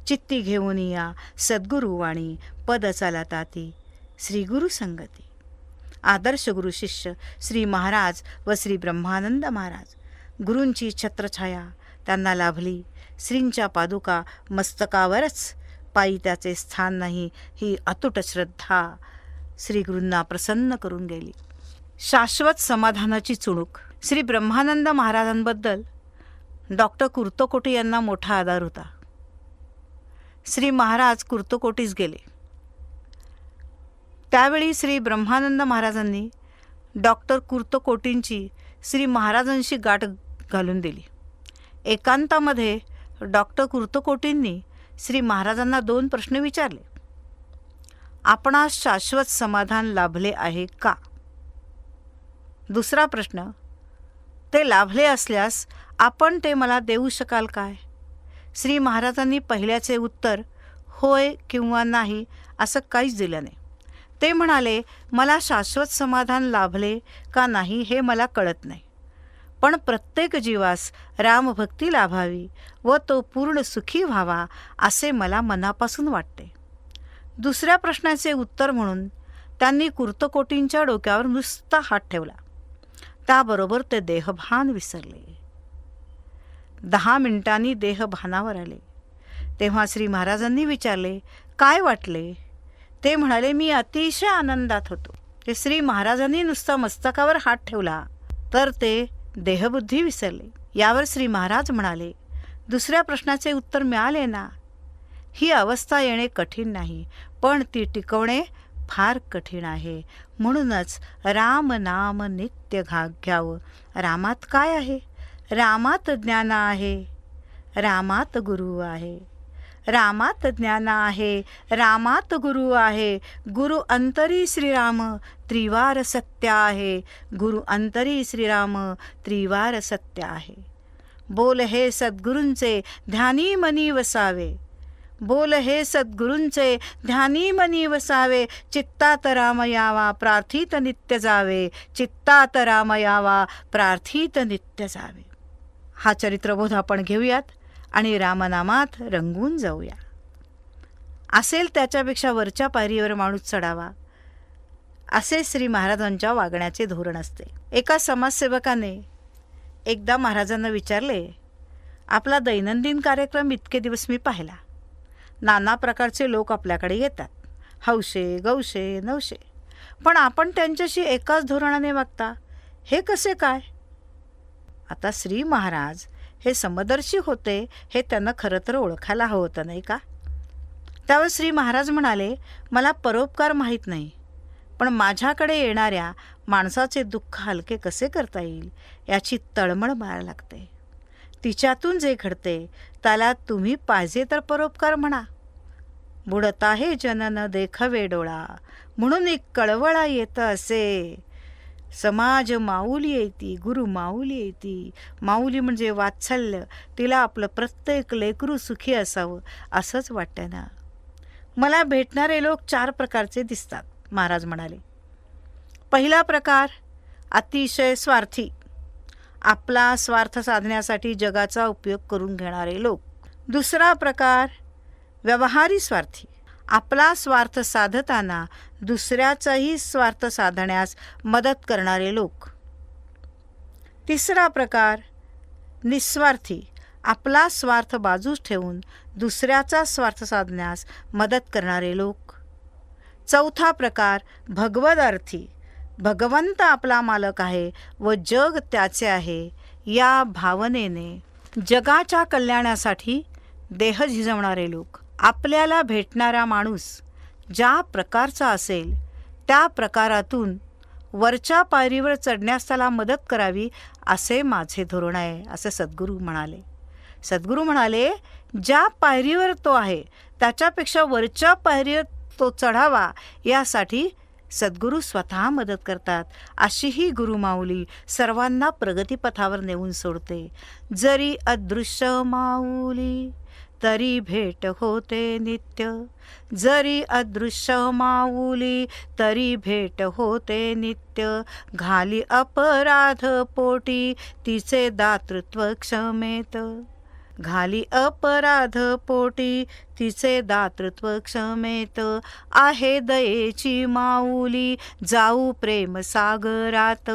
चित्ती घेऊन या सद्गुरुवाणी, पद चालताती श्री गुरु संगती. आदर्श गुरु शिष्य श्री महाराज व श्री ब्रह्मानंद महाराज. गुरूंची छत्रछाया त्यांना लाभली. श्रींच्या पादुका मस्तकावरच, पायी त्याचे स्थान नाही, ही अतूट श्रद्धा श्री गुरूंना प्रसन्न करून गेली. शाश्वत समाधानाची चुणूक. श्री ब्रह्मानंद महाराजांबद्दल डॉक्टर कुर्तकोटी यांना मोठा आदर होता. श्री महाराज कुर्तकोटीस गेले. त्यावेळी श्री ब्रह्मानंद महाराजांनी डॉक्टर कुर्तकोटींची श्री महाराजांशी गाठ घालून दिली. एकांतामध्ये डॉक्टर कुर्तकोटींनी श्री महाराजांना 2 प्रश्न विचारले. आपणास शाश्वत समाधान लाभले आहे का? दुसरा प्रश्न, ते लाभले असल्यास आपण ते मला देऊ शकाल काय? श्री महाराजांनी पहिल्याचे उत्तर होय किंवा नाही असं काहीच दिलं नाही. ते म्हणाले, मला शाश्वत समाधान लाभले का नाही हे मला कळत नाही, पण प्रत्येक जीवास रामभक्ती लाभावी व तो पूर्ण सुखी व्हावा असे मला मनापासून वाटते. दुसऱ्या प्रश्नाचे उत्तर म्हणून त्यांनी कुर्तकोटींच्या डोक्यावर नुसता हात ठेवला. त्याबरोबर ते देहभान विसरले. 10 मिनिटांनी देहभानावर आले. तेव्हा श्री महाराजांनी विचारले, काय वाटले? ते म्हणाले, मी अतिशय आनंदात होतो. ते श्री महाराजांनी नुसता मस्तकावर हात ठेवला तर ते देहबुद्धी विसरले. यावर श्री महाराज म्हणाले, दुसऱ्या प्रश्नाचे उत्तर मिळाले ना? ही अवस्था येणे कठीण नाही, पण ती टिकवणे फार कठीण आहे. म्हणूनच राम नाम नित्य घ्यावं. रामात काय आहे? रामात ज्ञान आहे, रामात गुरु आहे. रामात ज्ञान आहे, रामात गुरु आहे. गुरु अंतरी श्रीराम त्रिवार सत्य आहे. गुरु अंतरी श्रीराम त्रिवार सत्य आहे. बोल हे सद्गुरूंचे ध्यानी मनी वसावे. बोल हे सद्गुरूंचे ध्यानी मनी वसावे. चित्तात राम यावा प्रार्थित नित्य जावे. चित्तात राम यावा प्रार्थित नित्य जावे. हा चरित्रबोध आपण घेऊयात आणि रामनामात रंगून जाऊया. असेल त्याच्यापेक्षा वरच्या पायरीवर माणूस चढावा, असे श्री महाराजांच्या वागण्याचे धोरण असते. एका समाजसेवकाने एकदा महाराजांना विचारले, आपला दैनंदिन कार्यक्रम इतके दिवस मी पाहिला. नाना प्रकारचे लोक आपल्याकडे येतात, हौशे गौशे नवशे, पण आपण त्यांच्याशी एकाच धोरणाने वागता, हे कसे काय? आता श्री महाराज हे समदर्शी होते हे त्यांना खरं तर ओळखायला हवं होतं, नाही का? त्यावर श्री महाराज म्हणाले, मला परोपकार माहीत नाही, पण माझ्याकडे येणाऱ्या माणसाचे दुःख हलके कसे करता येईल याची तळमळ मला लागते. तिच्यातून जे घडते त्याला तुम्ही पाहिजे तर परोपकार म्हणा. बुडता हे जनन देखवे डोळा, म्हणून एक कळवळा येतं असे. समाज माऊली येती, गुरु माऊली येती. माऊली म्हणजे वात्सल्य. तिला आपलं प्रत्येक लेकरू सुखी असावं असंच वाटतं ना. मला भेटणारे लोक 4 प्रकारचे दिसतात, महाराज म्हणाले. पहिला प्रकार अतिशय स्वार्थी, आपला स्वार्थ साधण्यासाठी जगाचा उपयोग करून घेणारे लोक. दुसरा प्रकार व्यवहारी स्वार्थी, आपला स्वार्थ साधताना दुसऱ्याचाही स्वार्थ साधण्यास मदत करणारे लोक. तिसरा प्रकार निस्वार्थी, आपला स्वार्थ बाजूस ठेवून दुसऱ्याचा स्वार्थ साधण्यास मदत करणारे लोक. चौथा प्रकार भगवदार्थी, भगवंत आपला मालक आहे व जग त्याचे आहे या भावनेने जगाच्या कल्याणासाठी देह झिजवणारे लोक. आपल्याला भेटणारा माणूस ज्या प्रकारचा असेल त्या प्रकारातून वरच्या पायरीवर चढण्यास त्याला मदत करावी असे माझे धोरण आहे, असे सद्गुरू म्हणाले. सद्गुरू म्हणाले, ज्या पायरीवर तो आहे त्याच्यापेक्षा वरच्या पायरीवर तो चढावा यासाठी सद्गुरू स्वतः मदत करतात. अशी ही गुरुमाऊली सर्वांना प्रगतीपथावर नेऊन सोडते. जरी अदृश्य माऊली तरी भेट होते नित्य. जरी अदृश्य माऊली तरी भेट होते नित्य. घाली अपराध पोटी तिचे दातृत्व क्षमेत. घाली अपराध पोटी तिचे दातृत्व क्षमेत, आहे दयेची माऊली जाऊ प्रेम सागरात,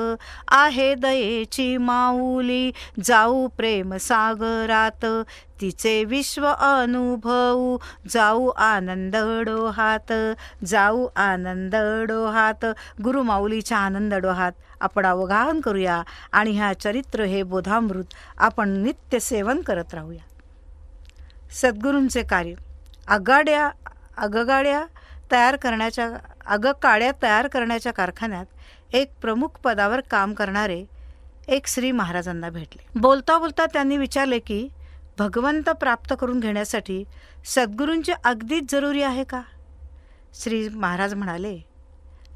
आहे दयेची माऊली जाऊ प्रेम सागरात, तिचे विश्व अनुभवू जाऊ आनंद डोहात, जाऊ आनंद डोहात. गुरु माऊलीच्या आनंद डोहात आपण अवगाहन करूया आणि ह्या चरित्र हे बोधामृत आपण नित्य सेवन करत राहूया. सद्गुरूंचे कार्य आगगाड्या तयार करण्याच्या कारखान्यात एक प्रमुख पदावर काम करणारे एक श्री महाराजांना भेटले. बोलता बोलता त्यांनी विचारले की भगवंत प्राप्त करून घेण्यासाठी सद्गुरूंची अगदीच जरुरी आहे का? श्री महाराज म्हणाले,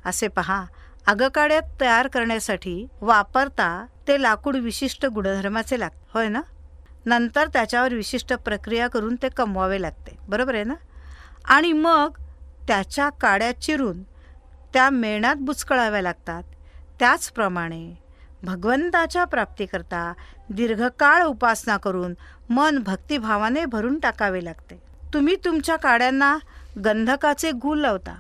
असे पहा, आगगाड्या तयार करण्यासाठी वापरता ते लाकूड विशिष्ट गुणधर्माचे लागते, होय ना? नंतर त्याच्यावर विशिष्ट प्रक्रिया करून ते कमवावे लागते, बरोबर आहे ना? आणि मग त्याच्या काड्या चिरून त्या मेणात बुचकळाव्या लागतात. त्याचप्रमाणे भगवंताच्या प्राप्तीकरता दीर्घकाळ उपासना करून मन भक्तिभावाने भरून टाकावे लागते. तुम्ही तुमच्या काड्यांना गंधकाचे गूळ लावता,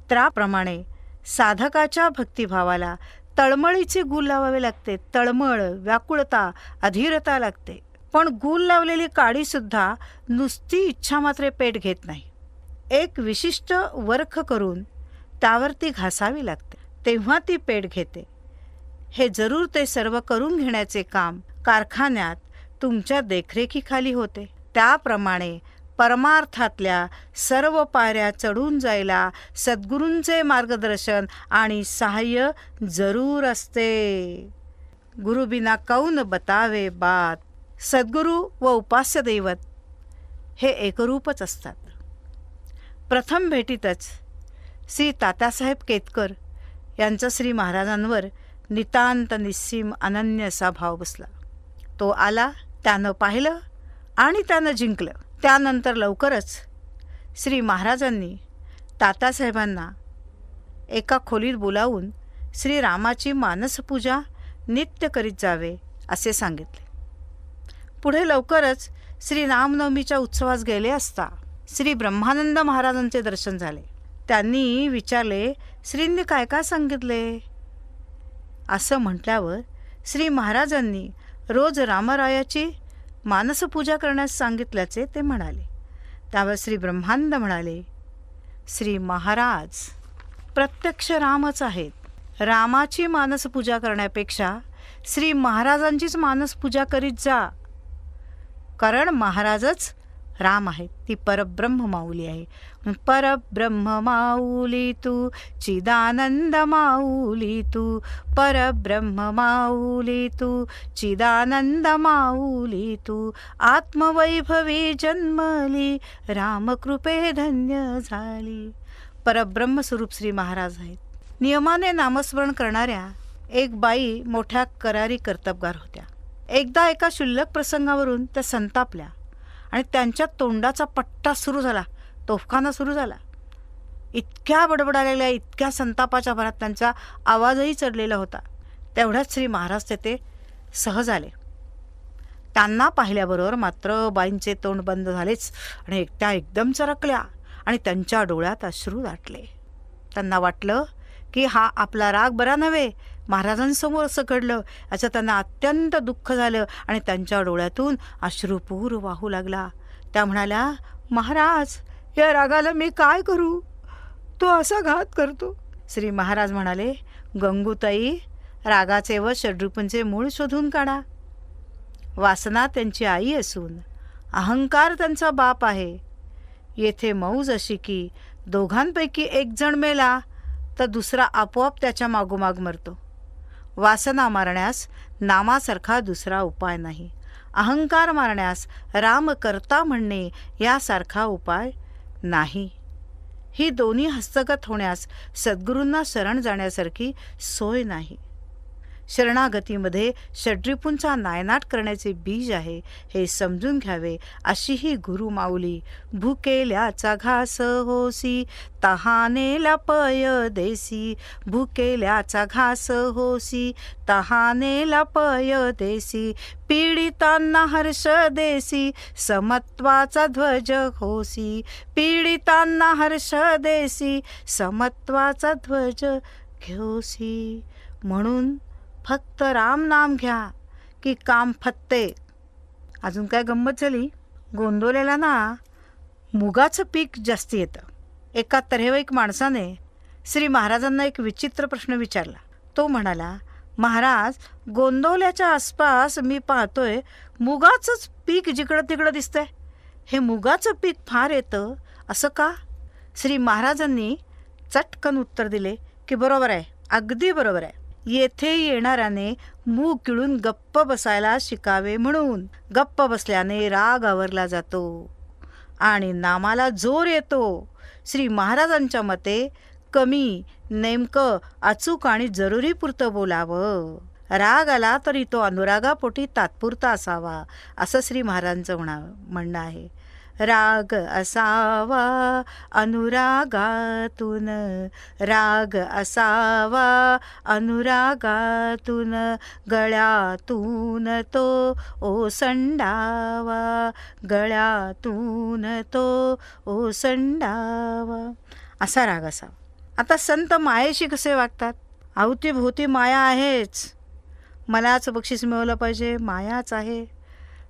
त्याप्रमाणे साधकाच्या भक्तिभावाला तळमळीचे गूळ लावावे लागते. तळमळ, व्याकुळता, अधीरता लागते. पण गूळ लावलेली काडीसुद्धा नुसती इच्छा मात्र पेट घेत नाही. एक विशिष्ट वर्ख करून त्यावर ती घासावी लागते, तेव्हा ती पेट घेते. हे जरूर ते सर्व करून घेण्याचे काम कारखान्यात तुमच्या देखरेखीखाली होते. त्याप्रमाणे परमार्थातल्या सर्व पायऱ्या चढून जायला सद्गुरूंचे मार्गदर्शन आणि सहाय्य जरूर असते. गुरुबिना कौन बतावे बात. सद्गुरू व उपास्य दैवत हे एकरूपच असतात. प्रथम भेटीतच श्री तात्यासाहेब केतकर यांचा श्री महाराजांवर नितांत निस्सीम अनन्य असा भाव बसला. तो आला, त्यानं पाहिलं आणि त्यानं जिंकलं. त्यानंतर लवकरच श्री महाराजांनी तात्यासाहेबांना एका खोलीत बोलावून श्रीरामाची मानसपूजा नित्य करीत जावे असे सांगितले. पुढे लवकरच श्री रामनवमीच्या उत्सवास गेले असता श्री ब्रह्मानंद महाराजांचे दर्शन झाले. त्यांनी विचारले, श्रींनी काय काय सांगितले? असं म्हटल्यावर श्री महाराजांनी रोज रामरायाची मानसपूजा करण्यास सांगितल्याचे ते म्हणाले. त्यावर श्री ब्रह्मानंद म्हणाले, श्री महाराज प्रत्यक्ष रामच आहेत. रामाची मानसपूजा करण्यापेक्षा श्री महाराजांचीच मानसपूजा करीत जा, कारण महाराजच राम आहेत. ती परब्रह्म माऊली आहे. परब्रह्म माऊली तू, चिदानंद माऊली तू, परब्रह्म माऊली तू, चिदानंद माऊली तू, आत्मवैभवी जन्मली, रामकृपे धन्य झाली. परब्रह्म स्वरूप श्री महाराज आहेत. नियमाने नामस्मरण करणाऱ्या एक बाई मोठ्या करारी कर्तबगार होत्या. एकदा एका क्षुल्लक प्रसंगावरून त्या संतापल्या आणि त्यांच्या तोंडाचा पट्टा सुरू झाला, तोफखाना सुरू झाला. इतक्या बडबडालेल्या, इतक्या संतापाच्या भरात त्यांचा आवाजही चढलेला होता. तेवढ्यात श्री महाराज तेथे सहज आले. त्यांना पाहिल्याबरोबर मात्र बाईंचे तोंड बंद झालेच आणि त्या एकदम चरकल्या आणि त्यांच्या डोळ्यात अश्रू दाटले. त्यांना वाटलं की हा आपला राग बरा नव्हे, महाराजांसमोर असं घडलं याचं त्यांना अत्यंत दुःख झालं आणि त्यांच्या डोळ्यातून अश्रुपूर वाहू लागला. त्या म्हणाल्या, महाराज या रागाला मी काय करू, तो असा घात करतो. श्री महाराज म्हणाले, गंगूताई रागाचे व षड्रूपांचे मूळ शोधून काढा. वासना त्यांची आई असून अहंकार त्यांचा बाप आहे. येथे मौज अशी की दोघांपैकी एक जण मेला तर दुसरा आपोआप त्याच्या मागोमाग मरतो. वासना मारण्यास नामासारखा दुसरा उपाय नाही. अहंकार मारण्यास राम करता म्हणणे यासारखा उपाय नाही. ही दोन्ही हस्तगत होण्यास सद्गुरूंना शरण जाण्यासारखी सोय नाही. शरणागतीमध्ये षड्रिपूंचा नायनाट करण्याचे बीज आहे हे समजून घ्यावे, अशी ही गुरुमाऊली. भुकेल्याचा घास होसी तहानेला पय देसी, भुकेल्याचा घास होसी तहानेला पय देसी, पीडितांना हर्ष देसी समत्वाचा ध्वज होसी, पीडितांना हर्ष देसी समत्वाचा ध्वज घेऊसी. म्हणून फक्त राम नाम घ्या की काम फत्ते. अजून काय गंमत झाली, गोंदवलेला ना मुगाचं पीक जास्ती येतं. एका तऱ्हेवाईक माणसाने श्री महाराजांना एक विचित्र प्रश्न विचारला. तो म्हणाला, महाराज, गोंदवल्याच्या आसपास मी पाहतोय मुगाचंच पीक जिकडं तिकडं दिसतंय. हे मुगाचं पीक फार येतं असं का? श्री महाराजांनी चटकन उत्तर दिले की बरोबर आहे, अगदी बरोबर आहे. येथे येणाऱ्याने मूग गिळून गप्प बसायला शिकावे, म्हणून गप्प बसल्याने राग आवरला जातो आणि नामाला जोर येतो. श्री महाराजांच्या मते कमी, नेमकं, अचूक आणि जरुरीपुरतं बोलावं. राग आला तरी तो अनुरागापोटी तात्पुरता असावा, असं श्री महाराजांचं म्हणणं आहे. राग असावा अनुरागातून, राग असावा अनुरागातून, गळ्यातून तो ओसंडावा, गळ्यातून तो ओसंडावा, असा राग असावा. आता संत मायेशी कसे वागतात? अवतीभोवती माया आहेच. मलाच बक्षीस मिळवलं पाहिजे, मायाच आहे.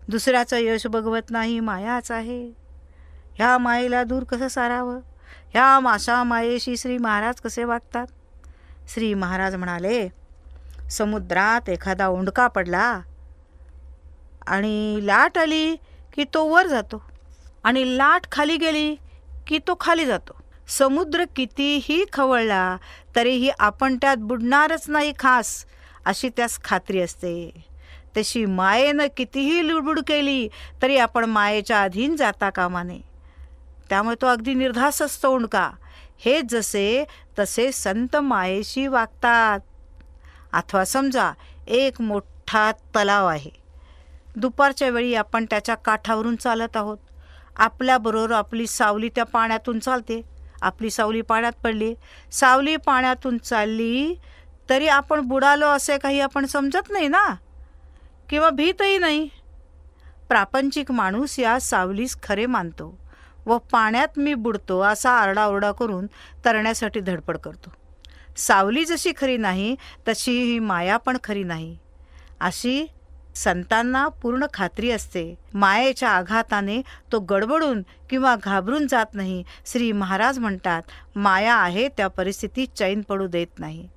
दुसऱ्याचं यश बघवत नाही, मायाच आहे. ह्या मायेला दूर कसं सारावं? ह्या माशा मायेशी श्री महाराज कसे वागतात? श्री महाराज म्हणाले, समुद्रात एखादा ओंडका पडला आणि लाट आली की तो वर जातो आणि लाट खाली गेली की तो खाली जातो. समुद्र कितीही खवळला तरीही आपण त्यात बुडणारच नाही खास, अशी त्यास खात्री असते. तशी मायेनं कितीही लुडबुड केली तरी आपण मायेच्या अधीन जाता कामा नये. त्यामुळे तो अगदी निर्धास्त असतो ओंडका. हे जसे तसे संत मायेशी वागतात. अथवा समजा एक मोठा तलाव आहे. दुपारच्या वेळी आपण त्याच्या काठावरून चालत आहोत. आपल्याबरोबर आपली सावली त्या पाण्यातून चालते. आपली सावली पाण्यात पडली, सावली पाण्यातून चालली तरी आपण बुडालो असे काही आपण समजत नाही ना, किंवा भीतही नाही. प्रापंचिक माणूस या सावलीस खरे मानतो व पाण्यात मी बुडतो असा आरडाओरडा करून तरण्यासाठी धडपड करतो. सावली जशी खरी नाही तशी ही माया पण खरी नाही, अशी संतांना पूर्ण खात्री असते. मायेच्या आघाताने तो गडबडून किंवा घाबरून जात नाही. श्री महाराज म्हणतात, माया आहे त्या परिस्थितीत चैन पडू देत नाही.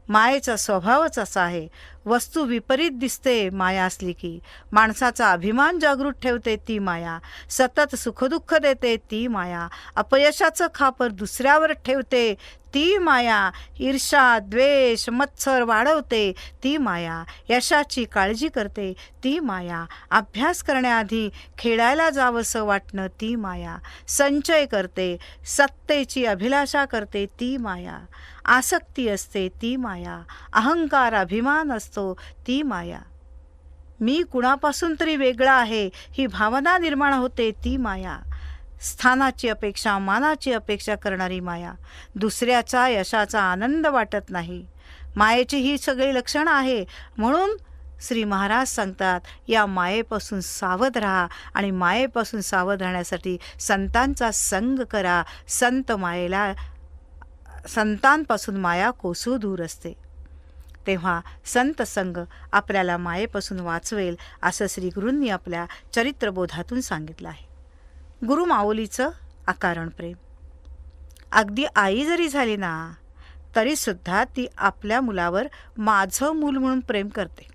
मायेचा स्वभावच असा आहे. वस्तू विपरीत दिसते माया असली की. माणसाचा अभिमान जागृत ठेवते ती माया. सतत सुखदुःख देते ती माया. अपयशाचं खापर दुसऱ्यावर ठेवते ती माया. ईर्षा, द्वेष, मत्सर वाढवते ती माया. यशाची काळजी करते ती माया. अभ्यास करण्याआधी खेळायला जावंसं वाटणं ती माया. संचय करते, सत्तेची अभिलाषा करते ती माया. आसक्ती असते ती माया. अहंकार, अभिमान असतो ती माया. मी कुणापासून तरी वेगळा आहे ही भावना निर्माण होते ती माया. स्थानाची अपेक्षा, मानाची अपेक्षा करणारी माया. दुसऱ्याचा यशाचा आनंद वाटत नाही. मायेची ही सगळी लक्षणं आहे. म्हणून श्री महाराज सांगतात, या मायेपासून सावध राहा आणि मायेपासून सावध राहण्यासाठी संतांचा संग करा. संतांपासून माया कोसो दूर असते. तेव्हा संत संग आपल्याला मायेपासून वाचवेल असं श्री गुरूंनी आपल्या चरित्रबोधातून सांगितलं आहे. गुरु माऊलीचं अकारण प्रेम. अगदी आई जरी झाली ना तरीसुद्धा ती आपल्या मुलावर माझं मूल म्हणून प्रेम करते.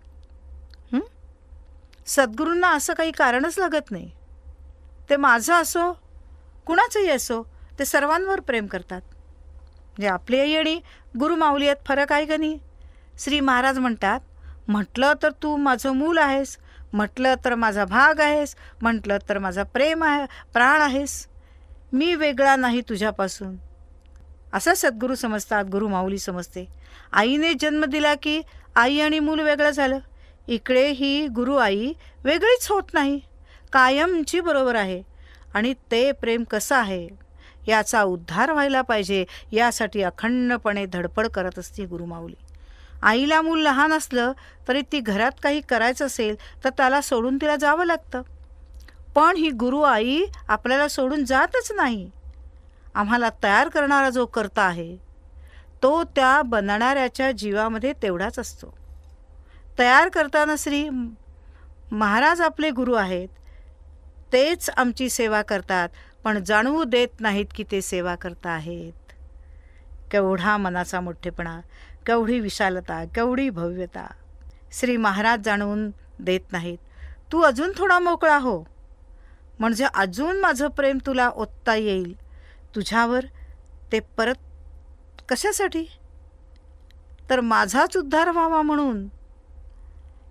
सद्गुरूंना असं काही कारणच लागत नाही. ते माझं असो कुणाचंही असो ते सर्वांवर प्रेम करतात. म्हणजे आपली आई आणि गुरु माऊली यात फरक आहे का नाही? श्री महाराज म्हणतात, म्हटलं तर तू माझं मूल आहेस, म्हटलं तर माझा भाग आहेस, म्हटलं तर माझा प्रेम आहे, प्राण आहेस. मी वेगळा नाही तुझ्यापासून. असं सद्गुरू समजतात, गुरु माऊली समजते. आईने जन्म दिला की आई आणि मूल वेगळं झालं. इकडे ही गुरु आई वेगळीच होत नाही, कायमची बरोबर आहे. आणि ते प्रेम कसं आहे याचा उद्धार व्हायला पाहिजे, यासाठी अखंडपणे धडपड करत असते गुरुमाऊली. आईला मूल लहान असलं तरी ती घरात काही करायचं असेल तर त्याला सोडून तिला जावं लागतं. पण ही गुरु आई आपल्याला सोडून जातच नाही. आम्हाला तयार करणारा जो कर्ता आहे तो त्या बनणाऱ्याच्या जीवामध्ये तेवढाच असतो. तयार करताना श्री महाराज आपले गुरु आहेत, तेच आमची सेवा करतात, पण जाणवू देत नाहीत की ते सेवा करता आहेत. केवढा मनाचा मोठेपणा, केवढी विशालता, केवढी भव्यता. श्री महाराज जाणवून देत नाहीत. तू अजून थोडा मोकळा हो, म्हणजे अजून माझं प्रेम तुला ओतता येईल तुझ्यावर. ते परत कशासाठी? तर माझाच उद्धार व्हावा म्हणून.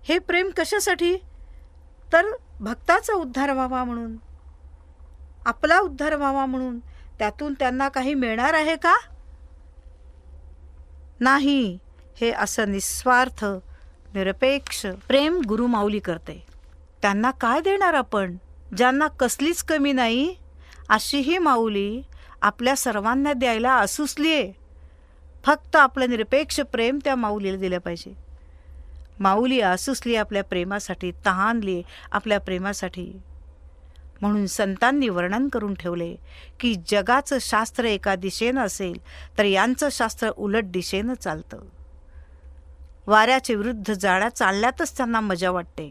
हे प्रेम कशासाठी? तर भक्ताचा उद्धार व्हावा म्हणून, आपला उद्धार व्हावा म्हणून. त्यातून त्यांना काही मिळणार आहे का? नाही. हे असं निस्वार्थ निरपेक्ष प्रेम गुरुमाऊली करते. त्यांना काय देणार आपण, ज्यांना कसलीच कमी नाही, अशी ही माऊली आपल्या सर्वांना द्यायला असुसलीये. फक्त आपलं निरपेक्ष प्रेम त्या माऊलीला दिलं पाहिजे. माऊली असुसली आपल्या प्रेमासाठी, तहानली आपल्या प्रेमासाठी. म्हणून संतांनी वर्णन करून ठेवले की जगाचं शास्त्र एका दिशेनं असेल तर यांचं शास्त्र उलट दिशेनं चालतं. वाऱ्याच्या विरुद्ध जाळ्या चालल्यातच त्यांना मजा वाटते.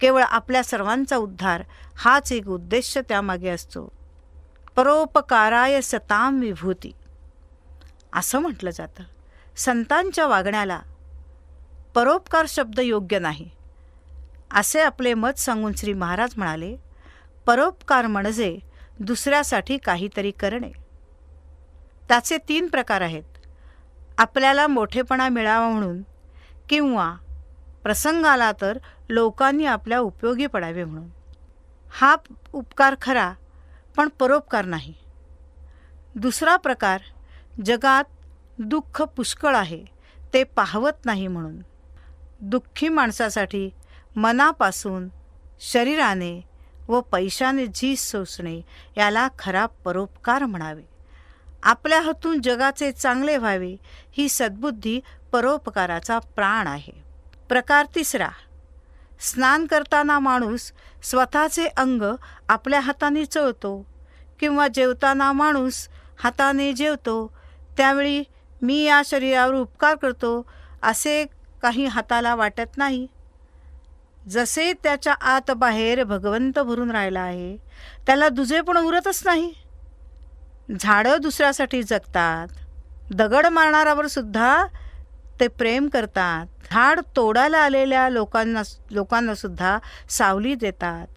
केवळ आपल्या सर्वांचा उद्धार हाच एक उद्देश त्यामागे असतो. परोपकाराय सताम विभूती असं म्हटलं जातं. संतांच्या वागण्याला परोपकार शब्द योग्य नाही असे आपले मत सांगून श्री महाराज म्हणाले, परोपकार म्हणजे दुसऱ्यासाठी काहीतरी करणे. त्याचे 3 प्रकार आहेत. आपल्याला मोठेपणा मिळावा म्हणून, किंवा प्रसंग आला तर लोकांनी आपल्या उपयोगी पडावे म्हणून. हा उपकार खरा, पण परोपकार नाही. दुसरा प्रकार, जगात दुःख पुष्कळ आहे ते पाहवत नाही म्हणून. दुःखी माणसासाठी मनापासून, शरीराने व पैशाने झीज सोसणे याला खरा परोपकार म्हणावे. आपल्या हातून जगाचे चांगले व्हावे ही सद्बुद्धी परोपकाराचा प्राण आहे. प्रकार तिसरा, स्नान करताना माणूस स्वतःचे अंग आपल्या हाताने चोळतो, किंवा जेवताना माणूस हाताने जेवतो, त्यावेळी मी या शरीरावर उपकार करतो असे काही हाताला वाटत नाही. जसे त्याच्या आत बाहेर भगवंत भरून राहिला आहे, त्याला दुजेपण उरतच नाही. झाडं दुसऱ्यासाठी जगतात, दगड मारणाऱ्यावर सुद्धा ते प्रेम करतात, झाड तोडायला आलेल्या लोकांना सुद्धा सावली देतात.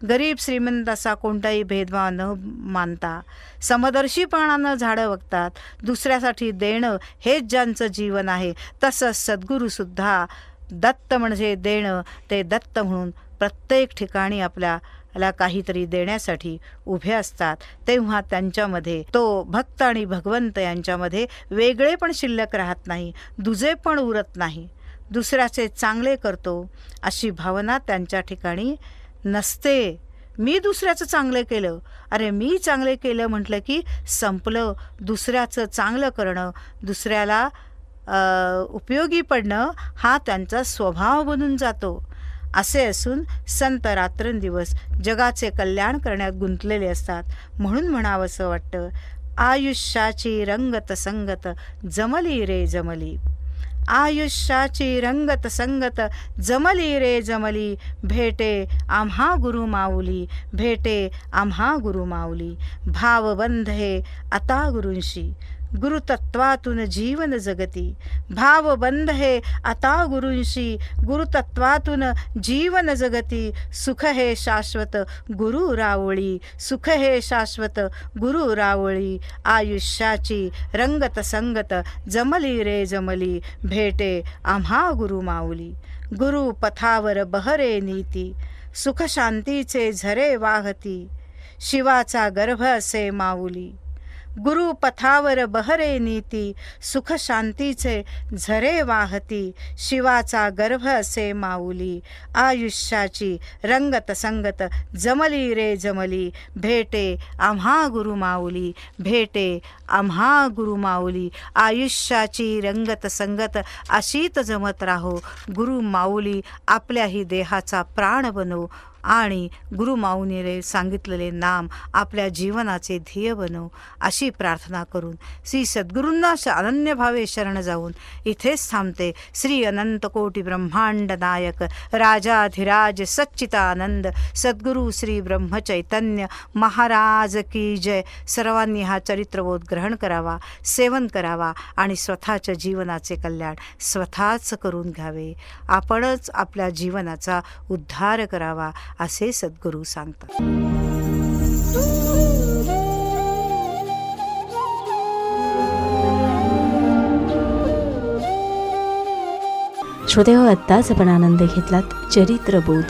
गरीब श्रीमंत असा कोणताही भेदभाव न मानता समदर्शीपणानं झाडं बघतात. दुसऱ्यासाठी देणं हेच ज्यांचं जीवन आहे. तसंच सद्गुरूसुद्धा दत्त म्हणजे देणं, ते दत्त म्हणून प्रत्येक ठिकाणी आपल्याला काहीतरी देण्यासाठी उभे असतात. तेव्हा त्यांच्यामध्ये तो भक्त आणि भगवंत यांच्यामध्ये वेगळे पण शिल्लक राहत नाही, दुजे पण उरत नाही. दुसऱ्याचे चांगले करतो अशी भावना त्यांच्या ठिकाणी नसते. मी दुसऱ्याचं चांगलं केलं, अरे मी चांगले केलं म्हटलं की संपलं. दुसऱ्याचं चांगलं करणं, दुसऱ्याला उपयोगी पडणं हा त्यांचा स्वभाव बनून जातो. असे असून संत रात्रंदिवस जगाचे कल्याण करण्यात गुंतलेले असतात. म्हणून म्हणावंसं वाटतं, आयुष्याची रंगत संगत जमली रे जमली. आयुष्याची रंगत संगत जमली रे जमली. भेटे आम्हा गुरु माऊली, भेटे आम्हा गुरु माऊली. भावबंध हे आता गुरूंशी, गुरुतत्वातून जीवन जगती. भावबंध हे आता गुरूंशी, गुरुतत्वातून जीवन जगती. सुख हे शाश्वत गुरु रावळी, सुख हे शाश्वत गुरु रावळी. आयुष्याची रंगत संगत जमली रे जमली. भेटे आम्हा गुरु माऊली. गुरु पथावर बहरे नीती, सुख शांतीचे झरे वाहती. शिवाचा गर्भ असे माऊली. गुरु पथावर बहरे नीती, सुख शांतीचे झरे वाहती, शिवाचा गर्भ असे माऊली, आयुष्याची रंगत संगत जमली रे जमली, भेटे आम्हा गुरु माऊली, भेटे आम्हा गुरु माऊली, आयुष्याची रंगत संगत अशीत जमत राहो, गुरु माऊली आपल्याही देहाचा प्राण बनव आणि गुरु माऊलीने सांगितलेले नाम आपल्या जीवनाचे ध्येय बनव, अशी प्रार्थना करून श्री सद्गुरूंना अनन्य भावे शरण जाऊन इथेच थांबते. श्री अनंत कोटी ब्रह्मांड नायक राजाधिराज सच्चिदानंद सद्गुरू श्री ब्रह्मचैतन्य महाराज की जय. सर्वांनी हा चरित्रबोध ग्रहण करावा, सेवन करावा आणि स्वतःच्या जीवनाचे कल्याण स्वतःच करून घ्यावे. आपणच आपल्या जीवनाचा उद्धार करावा असे सद्गुरू सांगतात. श्रोतेहो, आत्ताच आपण आनंद घेतलात चरित्रबोध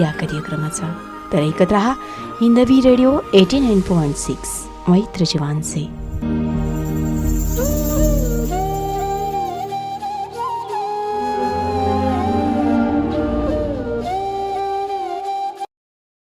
या कार्यक्रमाचा. तर ऐकत रहा हिंदवी रेडिओ 89.6 मैत्र जीवांचे.